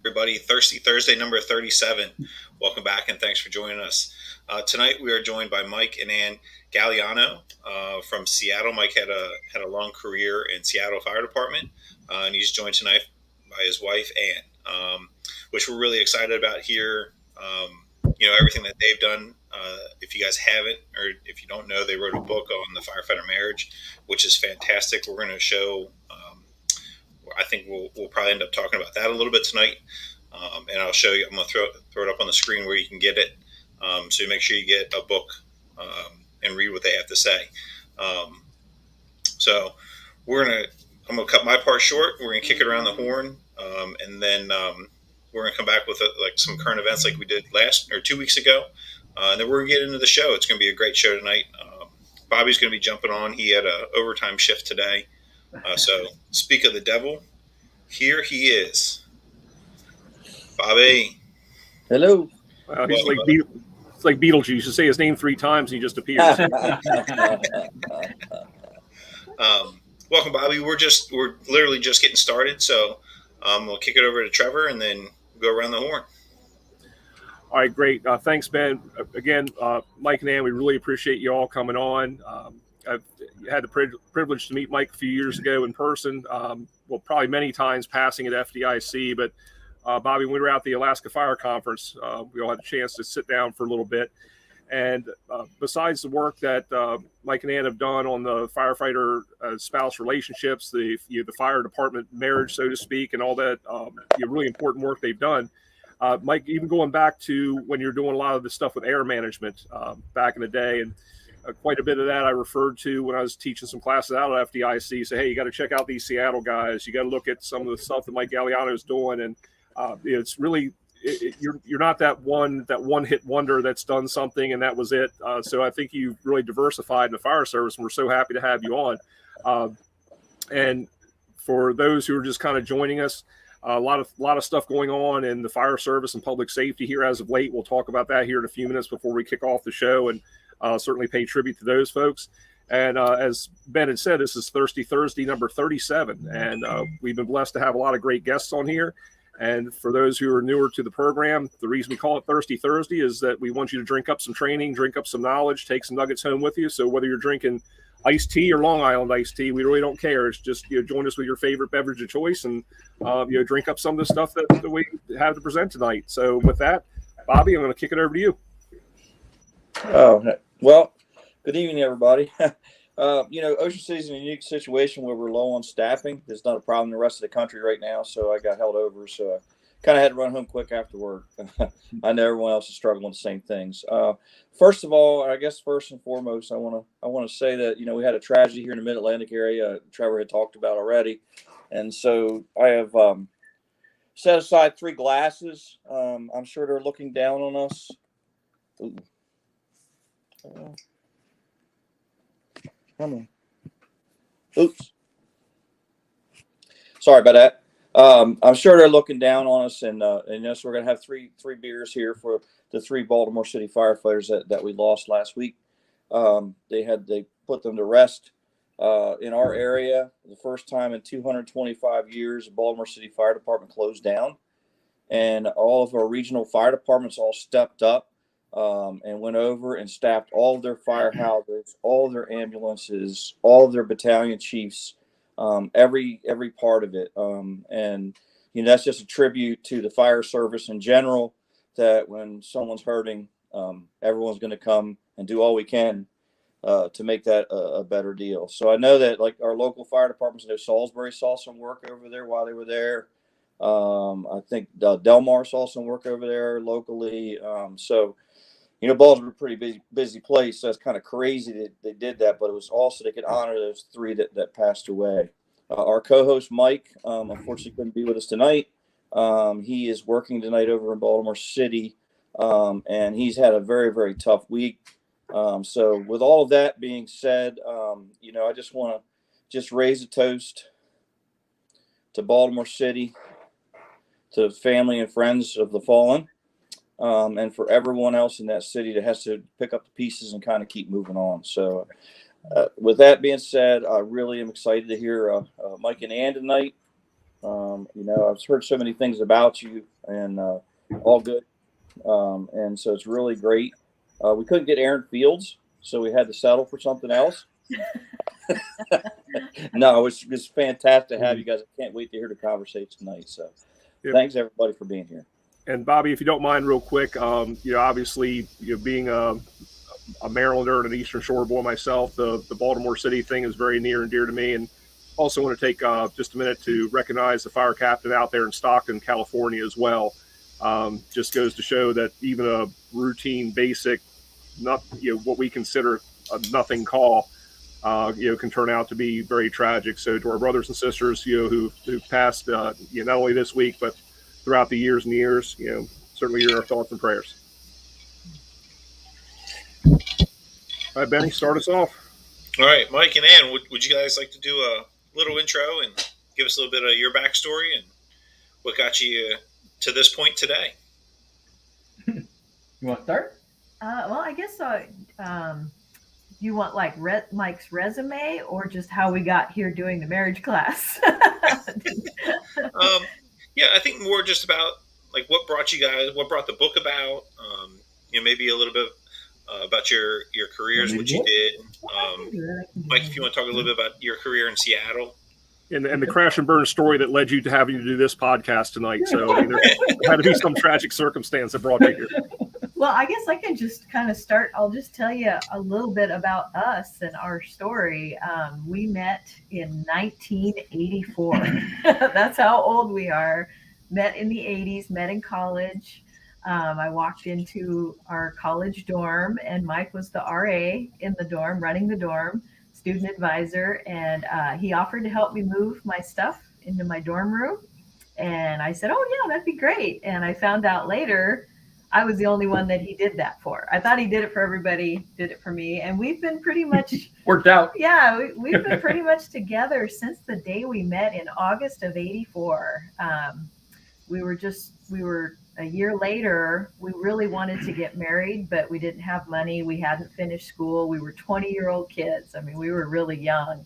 Everybody, Thirsty Thursday number 37. Welcome back and thanks for joining us. Tonight we are joined by Mike and Ann Gagliano from Seattle. Mike had a long career in Seattle Fire Department, and he's joined tonight by his wife Ann, which we're really excited about here. Everything that they've done. If you guys haven't, or if you don't know, they wrote a book on the firefighter marriage, which is fantastic. We're going to show. I think we'll probably end up talking about that a little bit tonight, and I'll show you. I'm going to throw it up on the screen where you can get it. So make sure you get a book and read what they have to say. So I'm gonna cut my part short. We're gonna kick it around the horn, and then we're gonna come back with some current events like we did 2 weeks ago, and then we're gonna get into the show. It's gonna be a great show tonight. Bobby's gonna be jumping on. He had an overtime shift today. So speak of the devil, here he is, Bobby. Hello. He's it's like Beetlejuice. You say his name 3 times and he just appears. Welcome, Bobby. We're literally just getting started, so we'll kick it over to Trevor and then go around the horn. All right, great. Thanks, Ben. Again, Mike and Ann, we really appreciate you all coming on. I've had the privilege to meet Mike a few years ago in person. Probably many times passing at FDIC, but Bobby, when we were at the Alaska Fire Conference, we all had a chance to sit down for a little bit. And besides the work that Mike and Ann have done on the firefighter spouse relationships, the fire department marriage, so to speak, and all that really important work they've done, Mike, even going back to when you're doing a lot of the stuff with air management back in the day, and quite a bit of that I referred to when I was teaching some classes out at FDIC. Say, hey, you got to check out these Seattle guys. You got to look at some of the stuff that Mike Gagliano is doing, and it's really you're not that one hit wonder that's done something and that was it. So I think you've really diversified in the fire service, and we're so happy to have you on. And for those who are just kind of joining us, a lot of stuff going on in the fire service and public safety here as of late. We'll talk about that here in a few minutes before we kick off the show, and certainly pay tribute to those folks. And as Ben had said, this is Thirsty Thursday number 37, and we've been blessed to have a lot of great guests on here. And for those who are newer to the program, the reason we call it Thirsty Thursday is that we want you to drink up some training, drink up some knowledge, take some nuggets home with you. So whether you're drinking iced tea or Long Island iced tea, we really don't care. It's just join us with your favorite beverage of choice and drink up some of the stuff that we have to present tonight. So with that, Bobby, I'm going to kick it over to you. Oh, well, good evening, everybody. Ocean City is in a unique situation where we're low on staffing. There's not a problem in the rest of the country right now, so I got held over. So I kind of had to run home quick after work. I know everyone else is struggling with the same things. First of all, I guess first and foremost, I want to say that we had a tragedy here in the Mid-Atlantic area. Trevor had talked about already, and so I have set aside 3 glasses. I'm sure they're looking down on us. Ooh. Come on. Oops. Sorry about that. I'm sure they're looking down on us, and so we're gonna have three beers here for the 3 Baltimore City firefighters that we lost last week. They put them to rest in our area. The first time in 225 years, the Baltimore City Fire Department closed down, and all of our regional fire departments all stepped up. And went over and staffed all of their fire hydrants, all of their ambulances, all of their battalion chiefs, every part of it. And that's just a tribute to the fire service in general, that when someone's hurting, everyone's going to come and do all we can to make that a better deal. So I know that like our local fire departments, Salisbury saw some work over there while they were there. I think Delmar saw some work over there locally. Baltimore's a pretty busy place, so it's kind of crazy that they did that, but it was also they could honor those 3 that passed away. Our co-host, Mike, unfortunately couldn't be with us tonight. He is working tonight over in Baltimore City, and he's had a very, very tough week. So with all of that being said, I just want to raise a toast to Baltimore City, to family and friends of the fallen. And for everyone else in that city that has to pick up the pieces and kind of keep moving on. So with that being said, I really am excited to hear Mike and Ann tonight. I've heard so many things about you, and all good. And so it's really great. We couldn't get Aaron Fields, so we had to settle for something else. No, it's fantastic to have you guys. I can't wait to hear the conversation tonight. So thanks everybody for being here. And Bobby, if you don't mind, real quick, obviously, being a Marylander and an Eastern Shore boy myself, the Baltimore City thing is very near and dear to me. And also want to take just a minute to recognize the fire captain out there in Stockton, California as well. Just goes to show that even a routine, basic, not what we consider a nothing call, can turn out to be very tragic. So to our brothers and sisters, who've passed, not only this week but throughout the years and years, certainly you're in our thoughts and prayers. All right, Benny, start us off. All right, Mike and Ann, would you guys like to do a little intro and give us a little bit of your backstory and what got you to this point today? You want to start? Well, I guess you want like Mike's resume or just how we got here doing the marriage class? Yeah, I think more just about like what brought the book about, maybe a little bit about your careers, what you did. Mike, if you want to talk a little bit about your career in Seattle. And the crash and burn story that led you to having to do this podcast tonight. So there had to be some tragic circumstance that brought you here. Well, I guess I can just kind of start. I'll just tell you a little bit about us and our story. We met in 1984. That's how old we are. Met in the 80s, met in college. I walked into our college dorm, and Mike was the RA in the dorm, running the dorm, student advisor, and he offered to help me move my stuff into my dorm room. And I said, oh, yeah, that'd be great. And I found out later I was the only one that he did that for. I thought he did it for everybody, did it for me. And we've been pretty much worked out. Yeah, we've been pretty much together since the day we met in August of 84. We were a year later, we really wanted to get married, but we didn't have money. We hadn't finished school. We were 20-year-old kids. I mean, we were really young.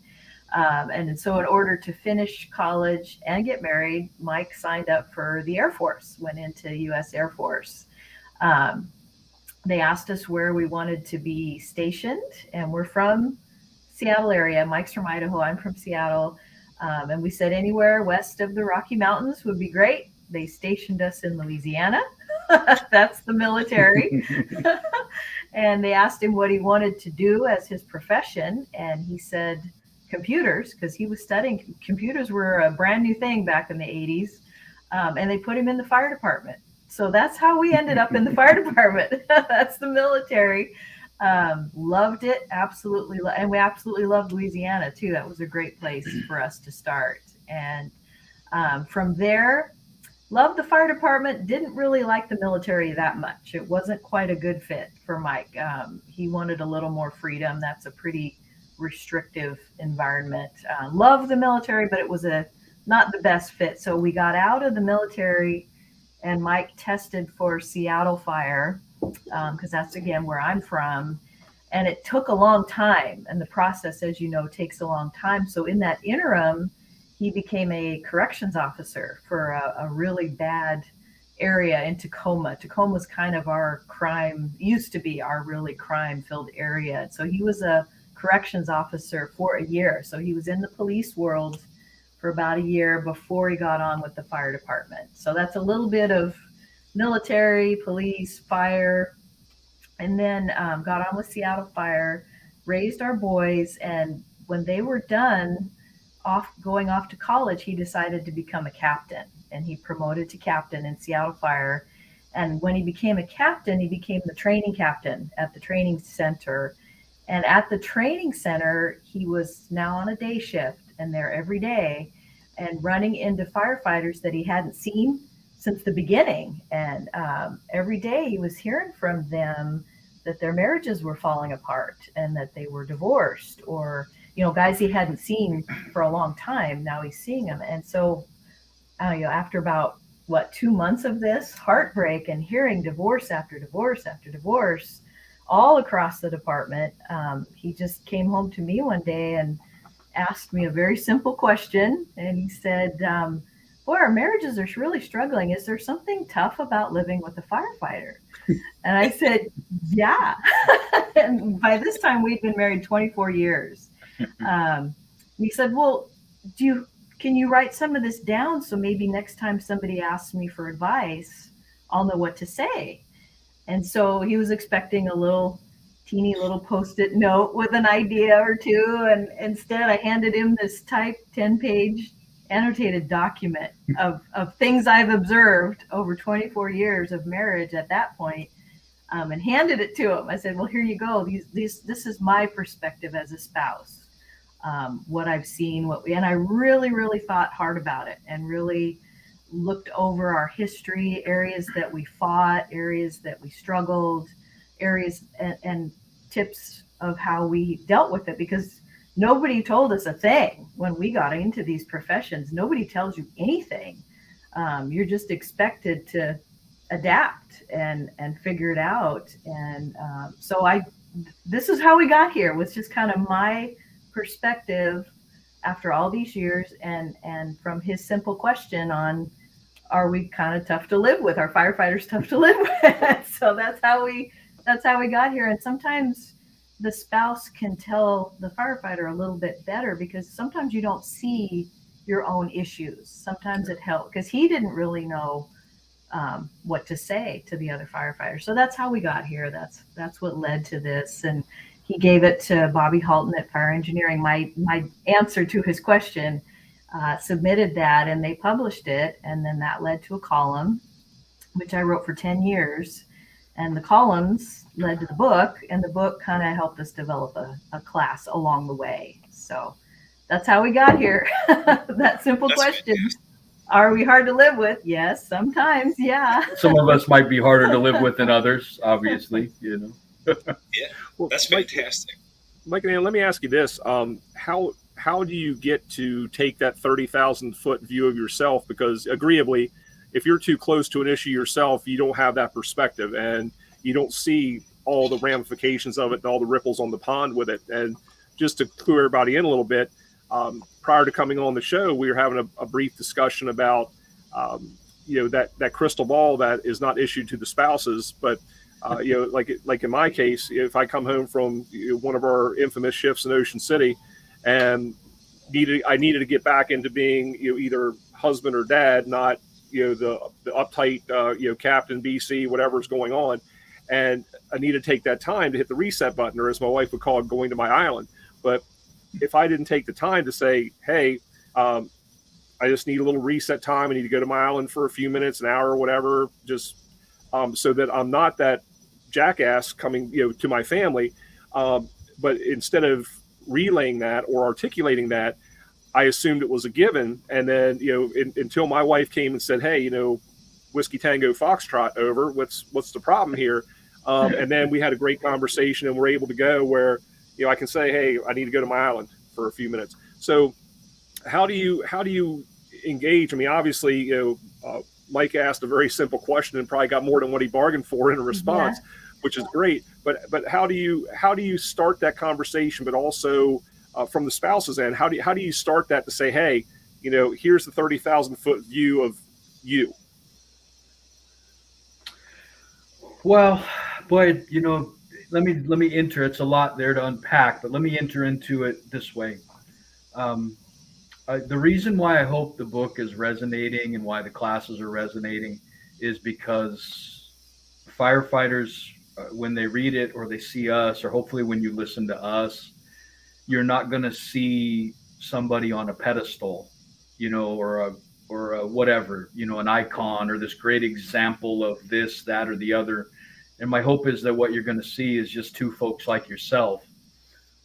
And so in order to finish college and get married, Mike signed up for the Air Force, went into U.S. Air Force. They asked us where we wanted to be stationed, and we're from Seattle area. Mike's from Idaho. I'm from Seattle. And we said anywhere west of the Rocky Mountains would be great. They stationed us in Louisiana. That's the military. And they asked him what he wanted to do as his profession. And he said computers, because he was studying. Computers were a brand new thing back in the 80s. And they put him in the fire department. So that's how we ended up in the fire department. That's the military. Loved it. Absolutely. And we absolutely loved Louisiana too. That was a great place for us to start. And from there, loved the fire department. Didn't really like the military that much. It wasn't quite a good fit for Mike. He wanted a little more freedom. That's a pretty restrictive environment. Loved the military, but it was not the best fit. So we got out of the military, and Mike tested for Seattle fire, because that's, again, where I'm from. And it took a long time. And the process, as you know, takes a long time. So in that interim, he became a corrections officer for a really bad area in Tacoma. Tacoma was kind of used to be our really crime-filled area. So he was a corrections officer for a year. So he was in the police world for about a year before he got on with the fire department. So that's a little bit of military, police, fire, and then got on with Seattle Fire, raised our boys, and when they were done going off to college, he decided to become a captain, and he promoted to captain in Seattle Fire. And when he became a captain, he became the training captain at the training center. And at the training center, he was now on a day shift and there every day and running into firefighters that he hadn't seen since the beginning. And every day he was hearing from them that their marriages were falling apart and that they were divorced, or guys he hadn't seen for a long time. Now he's seeing them. And so, after about 2 months of this heartbreak and hearing divorce after divorce after divorce all across the department, he just came home to me one day and asked me a very simple question. And he said, boy, our marriages are really struggling. Is there something tough about living with a firefighter? And I said, yeah. And by this time, we'd been married 24 years. He said, well, can you write some of this down so maybe next time somebody asks me for advice, I'll know what to say. And so he was expecting a teeny little post-it note with an idea or two. And instead I handed him this typed 10-page annotated document of things I've observed over 24 years of marriage at that point, and handed it to him. I said, well, here you go. This is my perspective as a spouse. What I've seen, and I really, really thought hard about it and really looked over our history, areas that we fought, areas that we struggled, areas and tips of how we dealt with it, because nobody told us a thing when we got into these professions. Nobody tells you anything. You're just expected to adapt and figure it out. And so this is how we got here, was just kind of my perspective after all these years, and from his simple question on, are we kind of tough to live with? Are firefighters tough to live with? So that's how we got here. And sometimes the spouse can tell the firefighter a little bit better, because sometimes you don't see your own issues. Sometimes it helps, because he didn't really know what to say to the other firefighter. So that's how we got here. That's what led to this. And he gave it to Bobby Halton at Fire Engineering. My answer to his question, submitted that, and they published it. And then that led to a column, which I wrote for 10 years. And the columns led to the book, and the book kind of helped us develop a class along the way. So that's how we got here. That simple question. Fantastic. Are we hard to live with? Yes, sometimes. Yeah. Some of us might be harder to live with than others, obviously, Yeah, Well, that's fantastic. Mike and Ann, let me ask you this: how do you get to take that 30,000-foot view of yourself? Because agreeably, if you're too close to an issue yourself, you don't have that perspective, and you don't see all the ramifications of it and all the ripples on the pond with it. And just to clue everybody in a little bit, prior to coming on the show, we were having a brief discussion about that crystal ball that is not issued to the spouses, but like in my case, if I come home from one of our infamous shifts in Ocean City and I needed to get back into being either husband or dad, not the uptight captain, BC, whatever's going on, and I need to take that time to hit the reset button, or as my wife would call it, going to my island. But if I didn't take the time to say, hey, I just need a little reset time, I need to go to my island for a few minutes, an hour, or whatever, just so that I'm not that jackass coming to my family. But instead of relaying that or articulating that, I assumed it was a given. And then until my wife came and said, hey, Whiskey Tango Foxtrot over, what's the problem here? And then we had a great conversation, and we're able to go where I can say, hey, I need to go to my island for a few minutes. So how do you engage? I mean, obviously Mike asked a very simple question and probably got more than what he bargained for in a response, which is great. But how do you start that conversation? But also from the spouse's end, how do you start that to say, hey, here's the 30,000-foot view of you? Well, boy, let me enter. It's a lot there to unpack, but let me enter into it this way. The reason why I hope the book is resonating and why the classes are resonating is because firefighters, when they read it or they see us, or hopefully when you listen to us, you're not going to see somebody on a pedestal, or a whatever, an icon or this great example of this, that, or the other. And my hope is that what you're going to see is just two folks like yourself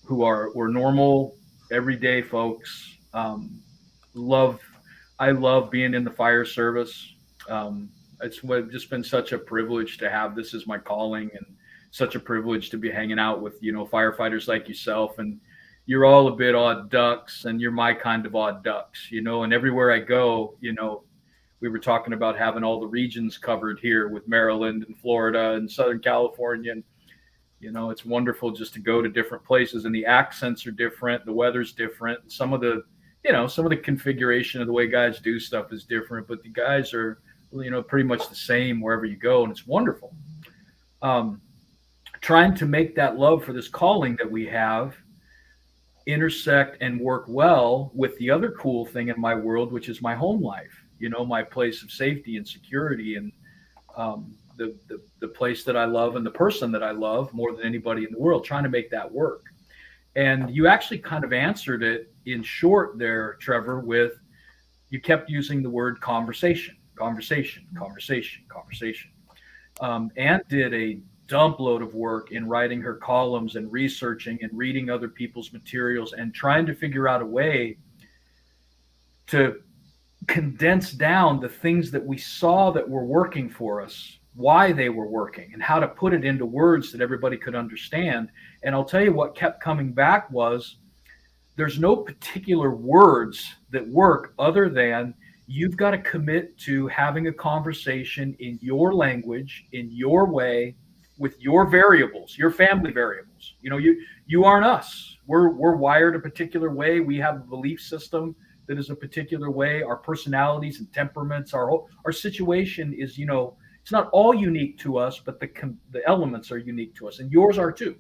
we're normal, everyday folks. I love being in the fire service. It's just been such a privilege to have this as my calling, and such a privilege to be hanging out with, firefighters like yourself. And you're all a bit odd ducks, and you're my kind of odd ducks, and everywhere I go, we were talking about having all the regions covered here with Maryland and Florida and Southern California. And, it's wonderful just to go to different places, and the accents are different. The weather's different. Some of the some of the configuration of the way guys do stuff is different, but the guys are, pretty much the same wherever you go, and it's wonderful. Trying to make that love for this calling that we have intersect and work well with the other cool thing in my world, which is my home life, my place of safety and security, and the place that I love and the person that I love more than anybody in the world, trying to make that work. And you actually kind of answered it in short there, Trevor, with you kept using the word conversation. Anne did a dump load of work in writing her columns and researching and reading other people's materials and trying to figure out a way to condense down the things that we saw that were working for us, why they were working, and how to put it into words that everybody could understand. And I'll tell you what kept coming back was there's no particular words that work other than you've got to commit to having a conversation in your language, in your way, with your variables, your family variables. You aren't us. We're wired a particular way. We have a belief system that is a particular way. Our personalities and temperaments, our situation is, it's not all unique to us, but the elements are unique to us, and yours are too.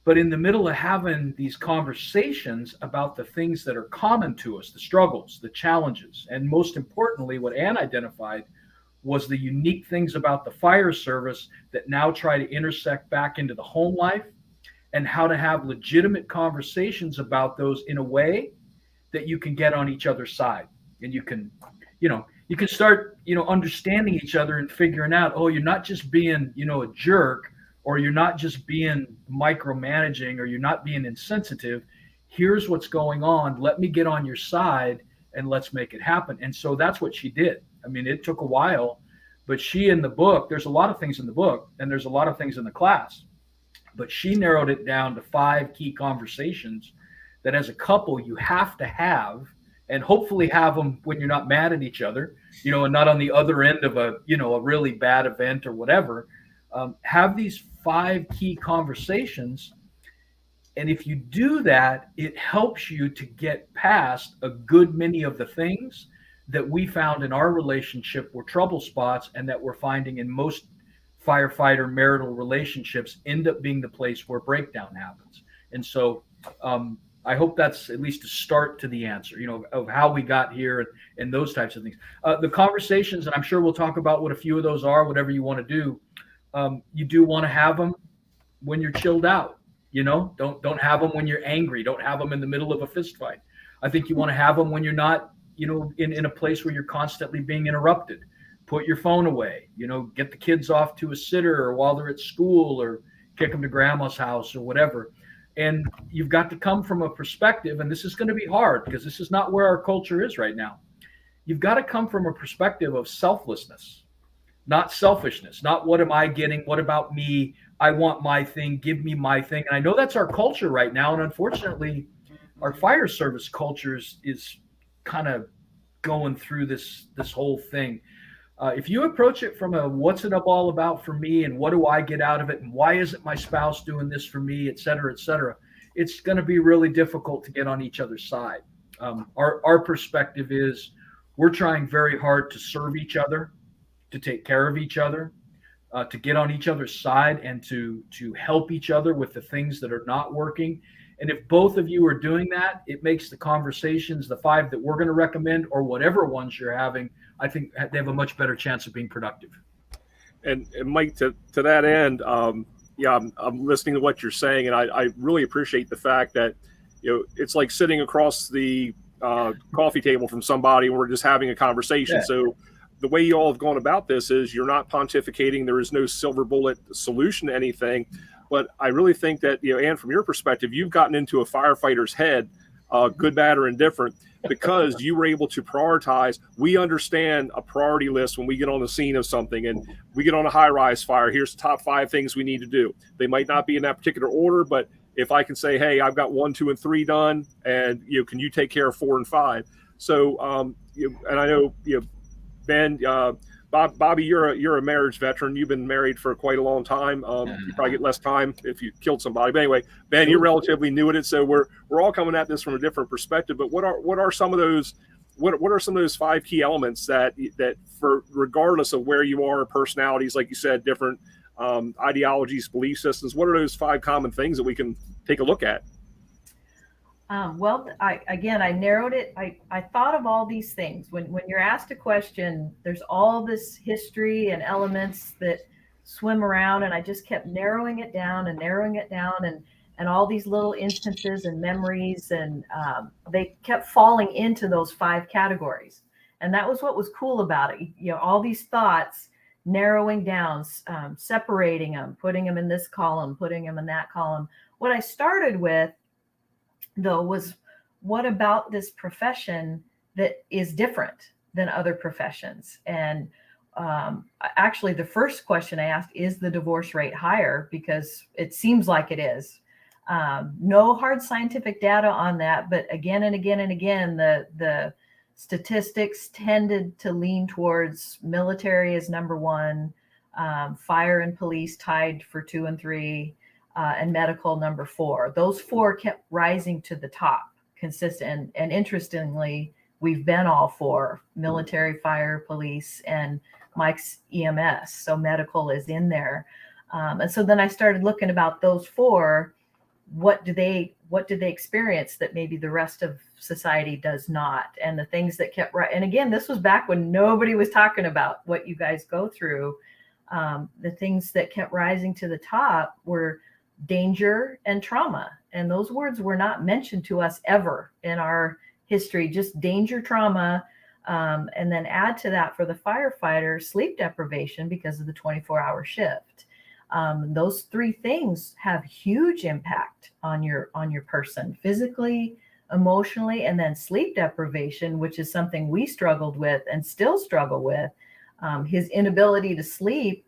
But in the middle of having these conversations about the things that are common to us, the struggles, the challenges, and most importantly, what Anne identified was the unique things about the fire service that now try to intersect back into the home life, and how to have legitimate conversations about those in a way that you can get on each other's side. And you can start, understanding each other and figuring out, oh, you're not just being, a jerk, or you're not just being micromanaging, or you're not being insensitive. Here's what's going on. Let me get on your side and let's make it happen. And so that's what she did. I mean, it took a while, but she in the book, there's a lot of things in the book and there's a lot of things in the class, but she narrowed it down to 5 key conversations that as a couple you have to have, and hopefully have them when you're not mad at each other, and not on the other end of a really bad event or whatever. Have these 5 key conversations. And if you do that, it helps you to get past a good many of the things that we found in our relationship were trouble spots, and that we're finding in most firefighter marital relationships end up being the place where breakdown happens. And so I hope that's at least a start to the answer, of how we got here and those types of things. The conversations, and I'm sure we'll talk about what a few of those are, whatever you want to do. You do want to have them when you're chilled out. Don't have them when you're angry. Don't have them in the middle of a fist fight. I think you want to have them when you're not, in a place where you're constantly being interrupted. Put your phone away, get the kids off to a sitter, or while they're at school, or kick them to grandma's house or whatever. And you've got to come from a perspective, and this is going to be hard because this is not where our culture is right now. You've got to come from a perspective of selflessness, not selfishness, not what am I getting? What about me? I want my thing. Give me my thing. And I know that's our culture right now. And unfortunately, our fire service culture is kind of going through this whole thing. If you approach it from a what's it all about for me, and what do I get out of it, and why isn't my spouse doing this for me, et cetera, it's going to be really difficult to get on each other's side. Our perspective is we're trying very hard to serve each other, to take care of each other, to get on each other's side, and to help each other with the things that are not working. And if both of you are doing that, it makes the conversations, the 5 that we're going to recommend, or whatever ones you're having, I think they have a much better chance of being productive. And Mike, to that end, I'm listening to what you're saying, and I really appreciate the fact that it's like sitting across the coffee table from somebody, and we're just having a conversation. Yeah. So the way you all have gone about this is you're not pontificating. There is no silver bullet solution to anything. But I really think that, Anne, from your perspective, you've gotten into a firefighter's head, good, bad, or indifferent, because you were able to prioritize. We understand a priority list when we get on the scene of something, and we get on a high-rise fire. Here's the top 5 things we need to do. They might not be in that particular order, but if I can say, hey, I've got 1, 2, and 3 done, and can you take care of 4 and 5? So, and I know Ben, Bobby, you're a marriage veteran. You've been married for quite a long time. You probably get less time if you killed somebody. But anyway, Ben, you're relatively new at it, so we're all coming at this from a different perspective. But what are some of those? What are some of those 5 key elements that for regardless of where you are, personalities, like you said, different ideologies, belief systems? What are those 5 common things that we can take a look at? Well, I narrowed it. I thought of all these things. When you're asked a question, there's all this history and elements that swim around, and I just kept narrowing it down and all these little instances and memories, and they kept falling into those 5 categories. And that was what was cool about it. You know, all these thoughts, narrowing down, separating them, putting them in this column, putting them in that column. What I started with, though, was what about this profession that is different than other professions? And actually, the first question I asked, is the divorce rate higher? Because it seems like it is. No hard scientific data on that, but again and again and again, the statistics tended to lean towards military as number 1, fire and police tied for 2 and 3, and medical number 4. Those 4 kept rising to the top, consistent. And interestingly, we've been all 4: military, fire, police, and Mike's EMS. So medical is in there. And so then I started looking about those 4. What do they experience that maybe the rest of society does not? And the things that kept right. And again, this was back when nobody was talking about what you guys go through. The things that kept rising to the top were danger and trauma. And those words were not mentioned to us ever in our history, just danger, trauma. And then add to that for the firefighter, sleep deprivation because of the 24-hour shift. Those 3 things have huge impact on your person, physically, emotionally, and then sleep deprivation, which is something we struggled with and still struggle with. His inability to sleep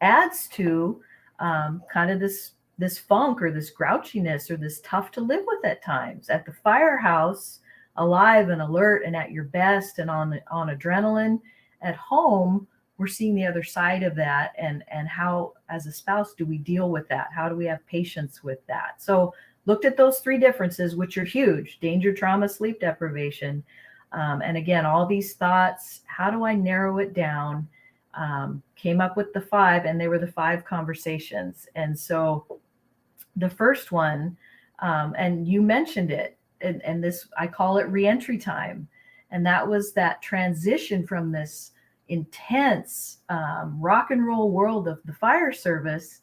adds to kind of this funk or this grouchiness or this tough to live with at times. At the firehouse, alive and alert and at your best and on adrenaline. At home, we're seeing the other side of that, and how, as a spouse, do we deal with that? How do we have patience with that? So looked at those 3 differences, which are huge: danger, trauma, sleep deprivation. And again, all these thoughts, how do I narrow it down? Came up with the 5, and they were the 5 conversations. And so the first one, and you mentioned it, and this, I call it reentry time. And that was that transition from this intense rock and roll world of the fire service,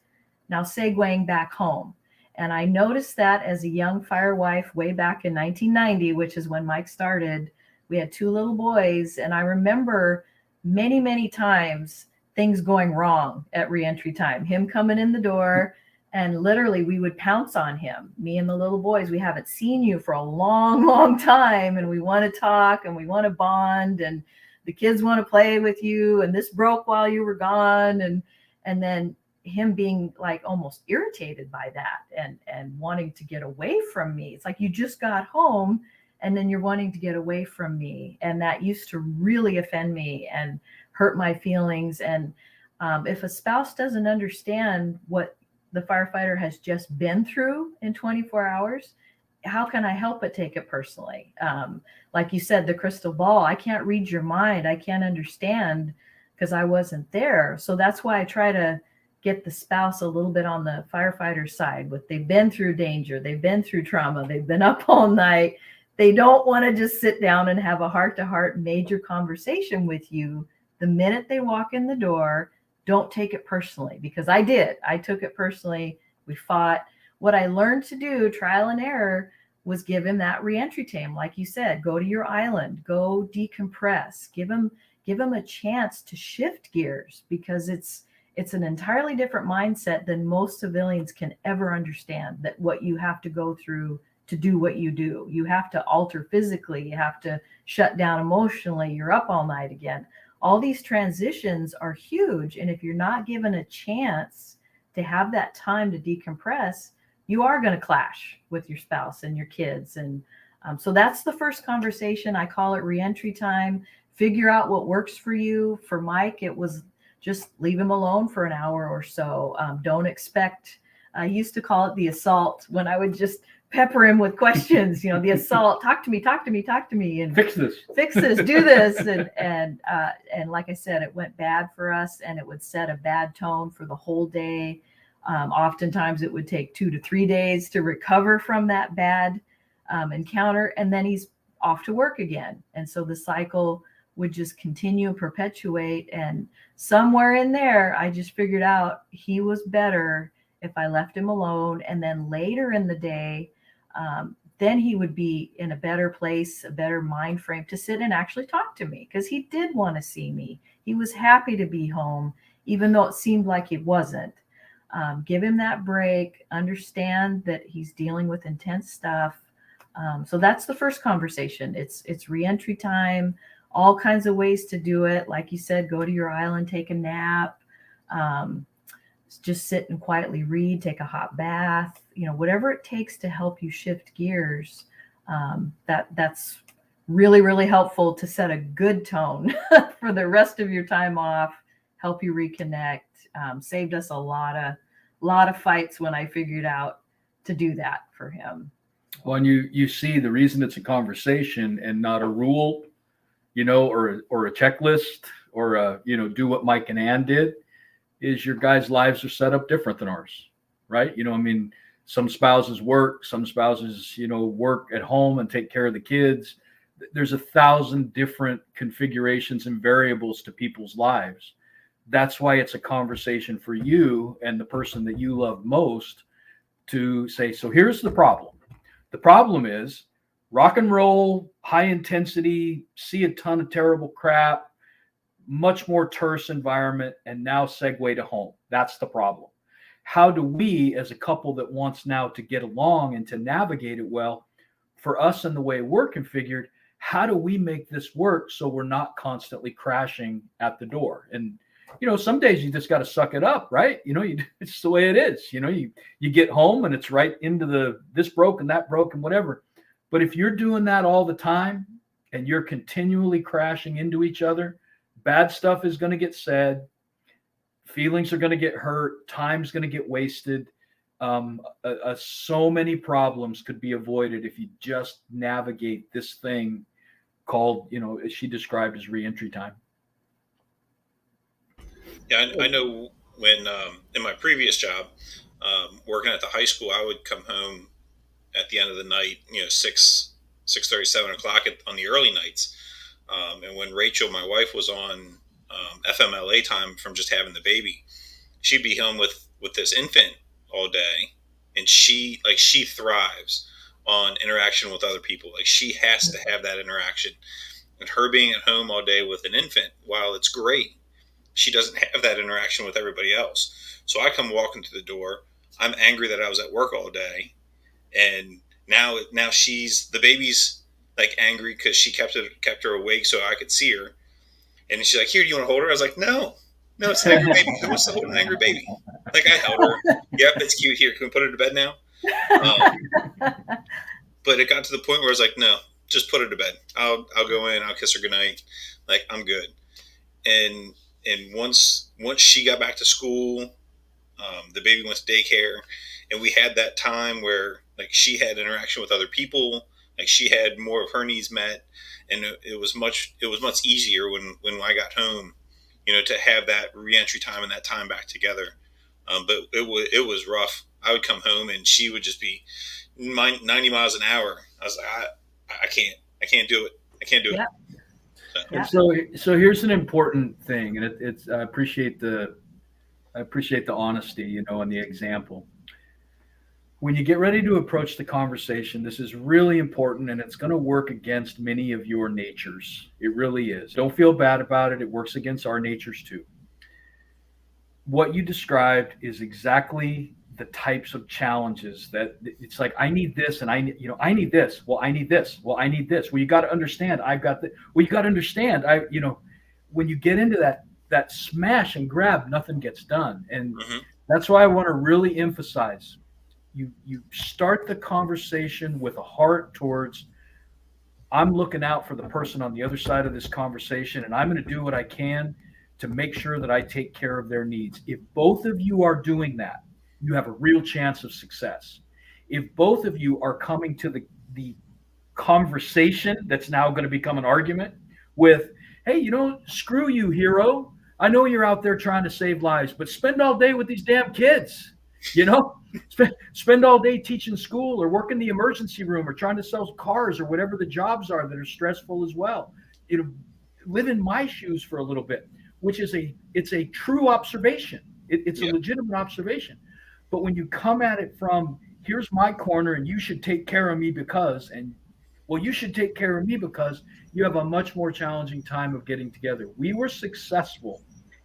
now segueing back home. And I noticed that as a young fire wife way back in 1990, which is when Mike started. We had 2 little boys, and I remember many, many times things going wrong at reentry time. Him coming in the door, and literally we would pounce on him, me and the little boys. We haven't seen you for a long, long time, and we want to talk and we want to bond, and the kids want to play with you, and this broke while you were gone. And then him being like almost irritated by that and wanting to get away from me. It's like, you just got home and then you're wanting to get away from me. And that used to really offend me and hurt my feelings. And if a spouse doesn't understand what the firefighter has just been through in 24 hours, how can I help but take it personally? Like you said, the crystal ball, I can't read your mind. I can't understand because I wasn't there. So that's why I try to get the spouse a little bit on the firefighter side. What they've been through danger, they've been through trauma, they've been up all night. They don't want to just sit down and have a heart-to-heart major conversation with you the minute they walk in the door. Don't take it personally, because I did. I took it personally. We fought. What I learned to do, trial and error, was give him that reentry time. Like you said, go to your island, go decompress, give him a chance to shift gears, because it's an entirely different mindset than most civilians can ever understand, that what you have to go through to do what you do. You have to alter physically. You have to shut down emotionally. You're up all night again. All these transitions are huge. And if you're not given a chance to have that time to decompress, you are going to clash with your spouse and your kids. And so that's the first conversation. I call it reentry time. figure out what works for you. For Mike, it was just leave him alone for an hour or so. Don't expect, I used to call it the assault, when I would just pepper him with questions, the assault, talk to me, and Fix this, do this. And like I said, it went bad for us, and it would set a bad tone for the whole day. Oftentimes it would take 2 to 3 days to recover from that bad encounter, and then he's off to work again. And so the cycle would just continue and perpetuate. And somewhere in there, I just figured out he was better if I left him alone. And then later in the day, then he would be in a better place, a better mind frame to sit and actually talk to me, because he did want to see me. He was happy to be home, even though it seemed like he wasn't. Give him that break, understand that he's dealing with intense stuff. So that's the first conversation. It's reentry time, all kinds of ways to do it. Like you said, go to your island, take a nap, just sit and quietly read, take a hot bath, whatever it takes to help you shift gears. That's really, really helpful to set a good tone for the rest of your time off, help you reconnect. Saved us a lot of fights when I figured out to do that for him. Well, and you see the reason it's a conversation and not a rule, or a checklist, or do what Mike and Ann did, is your guys' lives are set up different than ours, right? Some spouses work, some spouses, work at home and take care of the kids. There's 1,000 different configurations and variables to people's lives. That's why it's a conversation for you and the person that you love most to say, so here's the problem. The problem is rock and roll, high intensity, see a ton of terrible crap, much more terse environment, and now segue to home. That's the problem. How do we, as a couple that wants now to get along and to navigate it well, for us and the way we're configured, how do we make this work so we're not constantly crashing at the door? And some days you just got to suck it up, right? It's the way it is. You get home and it's right into this broke and that broke and whatever. But if you're doing that all the time and you're continually crashing into each other, bad stuff is going to get said, feelings are going to get hurt, time's going to get wasted. So many problems could be avoided if you just navigate this thing called, as she described, as reentry time. Yeah, I know when in my previous job, working at the high school, I would come home at the end of the night, 6:30, 7 o'clock on the early nights. And when Rachel, my wife, was on FMLA time from just having the baby, she'd be home with this infant all day, and she thrives on interaction with other people. Like, she has to have that interaction. And her being at home all day with an infant, while it's great, she doesn't have that interaction with everybody else. So I come walking through the door. I'm angry that I was at work all day, and now the baby's like angry because she kept her awake so I could see her. And she's like, "Here, do you want to hold her?" I was like, "No, it's an angry baby. Who wants to hold an angry baby?" Like, I held her. Yep, it's cute. Here, can we put her to bed now? But it got to the point where I was like, "No, just put her to bed. I'll go in. I'll kiss her goodnight. Like, I'm good." And once she got back to school, the baby went to daycare, and we had that time where, like, she had interaction with other people. Like, she had more of her needs met, and it was much easier when I got home, to have that reentry time and that time back together. But it was rough. I would come home and she would just be 90 miles an hour. I was like, I can't do it. I can't do it. And so here's an important thing, and it's I appreciate the honesty, and the example. When you get ready to approach the conversation, this is really important, and it's going to work against many of your natures. It really is. Don't feel bad about it. It works against our natures too. What you described is exactly the types of challenges that it's like, I need this, and I need this. Well, I need this. Well, I need this. Well, you got to understand, I've got the. Well, you got to understand, when you get into that smash and grab, nothing gets done, and that's why I want to really emphasize. You start the conversation with a heart towards, I'm looking out for the person on the other side of this conversation, and I'm going to do what I can to make sure that I take care of their needs. If both of you are doing that, you have a real chance of success. If both of you are coming to the conversation that's now going to become an argument with, hey, screw you, hero. I know you're out there trying to save lives, but spend all day with these damn kids, spend all day teaching school or work in the emergency room or trying to sell cars or whatever the jobs are that are stressful as well. Live in my shoes for a little bit, which is it's a true observation. It's a legitimate observation. But when you come at it from, here's my corner and you should take care of me because, and well, you should take care of me because, you have a much more challenging time of getting together. We were successful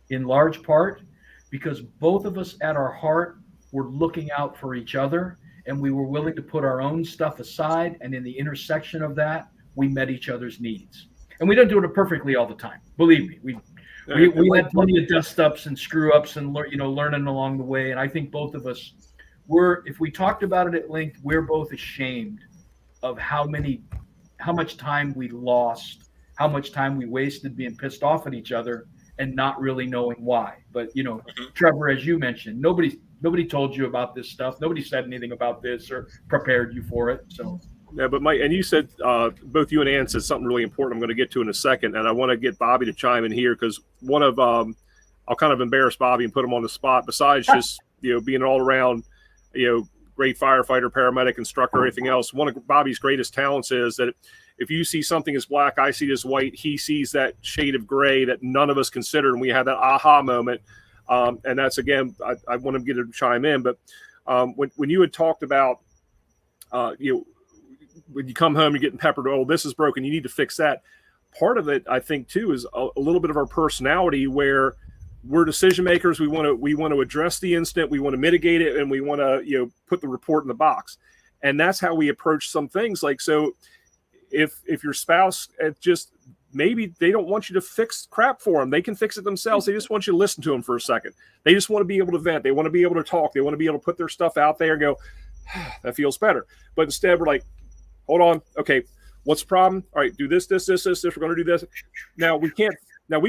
in large part because both of us at our heart were looking out for each other, and we were willing to put our own stuff aside. And in the intersection of that, we met each other's needs. And we don't do it perfectly all the time. Believe me, we had plenty of dust ups and screw ups and learning along the way. And I think both of us if we talked about it at length, we're both ashamed of how much time we lost, how much time we wasted being pissed off at each other and not really knowing why. But Trevor, as you mentioned, nobody told you about this stuff. Nobody said anything about this or prepared you for it. So yeah, but Mike, and you said both you and Ann said something really important I'm going to get to in a second, and I want to get Bobby to chime in here because one of I'll kind of embarrass Bobby and put him on the spot. Besides just being all around great firefighter, paramedic, instructor, everything else, one of Bobby's greatest talents is that if you see something as black, I see it as white. He sees that shade of gray that none of us considered, and we had that aha moment. And that's, again, I want to get him to chime in. But when you had talked about, when you come home, you're getting peppered, oh, this is broken, you need to fix that. Part of it, I think, too, is a little bit of our personality where we're decision makers. We want to address the incident. We want to mitigate it, and we want to put the report in the box. And that's how we approach some things. Like, so if your spouse just maybe they don't want you to fix crap for them, they can fix it themselves. They just want you to listen to them for a second. They just want to be able to vent. They want to be able to talk. They want to be able to put their stuff out there and go, that feels better. But instead, we're like, hold on, okay, what's the problem? All right, do this. We're going to do this. Now we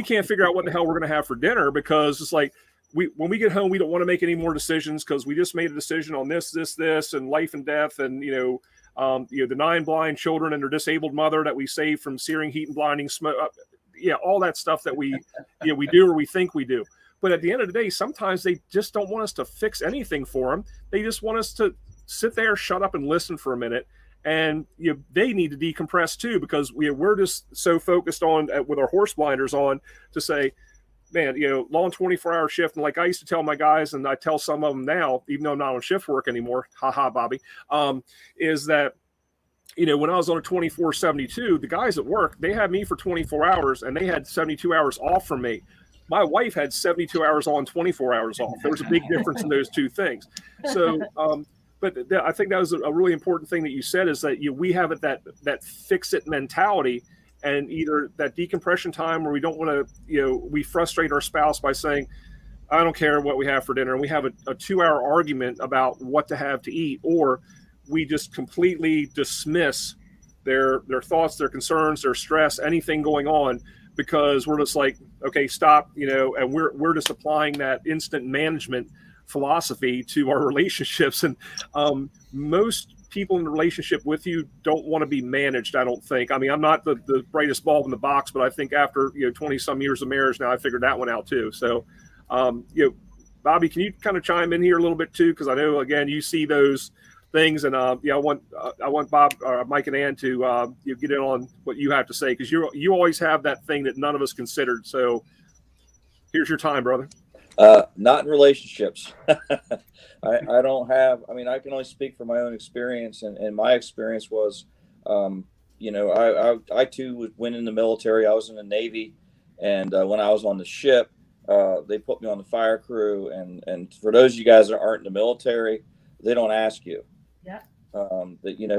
can't figure out what the hell we're going to have for dinner because it's like when we get home, we don't want to make any more decisions because we just made a decision on this, and life and death, and the 9 blind children and their disabled mother that we saved from searing heat and blinding smoke. All that stuff that we do or we think we do. But at the end of the day, sometimes they just don't want us to fix anything for them. They just want us to sit there, shut up, and listen for a minute. And they need to decompress too, because we're just so focused on with our horse blinders on to say, man, long 24-hour shift. And like I used to tell my guys, and I tell some of them now, even though I'm not on shift work anymore, haha, Bobby, is that, when I was on a 24/72, the guys at work, they had me for 24 hours and they had 72 hours off from me. My wife had 72 hours on, 24 hours off. There was a big difference in those two things. So, but I think that was a really important thing that you said is that we have that fix it mentality, and either that decompression time where we don't want to, we frustrate our spouse by saying, I don't care what we have for dinner. And we have a 2-hour argument about what to have to eat, or we just completely dismiss their thoughts, their concerns, their stress, anything going on, because we're just like, okay, stop, and we're just applying that instant management philosophy to our relationships. And most people in the relationship with you don't want to be managed, I don't think. I mean, I'm not the brightest bulb in the box, but I think after 20 some years of marriage now, I figured that one out too. So Bobby, can you kind of chime in here a little bit too, because I know, again, you see those things, and I want Bob, Mike, and Ann to get in on what you have to say, because you always have that thing that none of us considered. So here's your time, brother. Not in relationships. I don't have, I can only speak from my own experience, and my experience was, I too went in the military. I was in the Navy, and when I was on the ship, they put me on the fire crew, and for those of you guys that aren't in the military, they don't ask you. Yeah.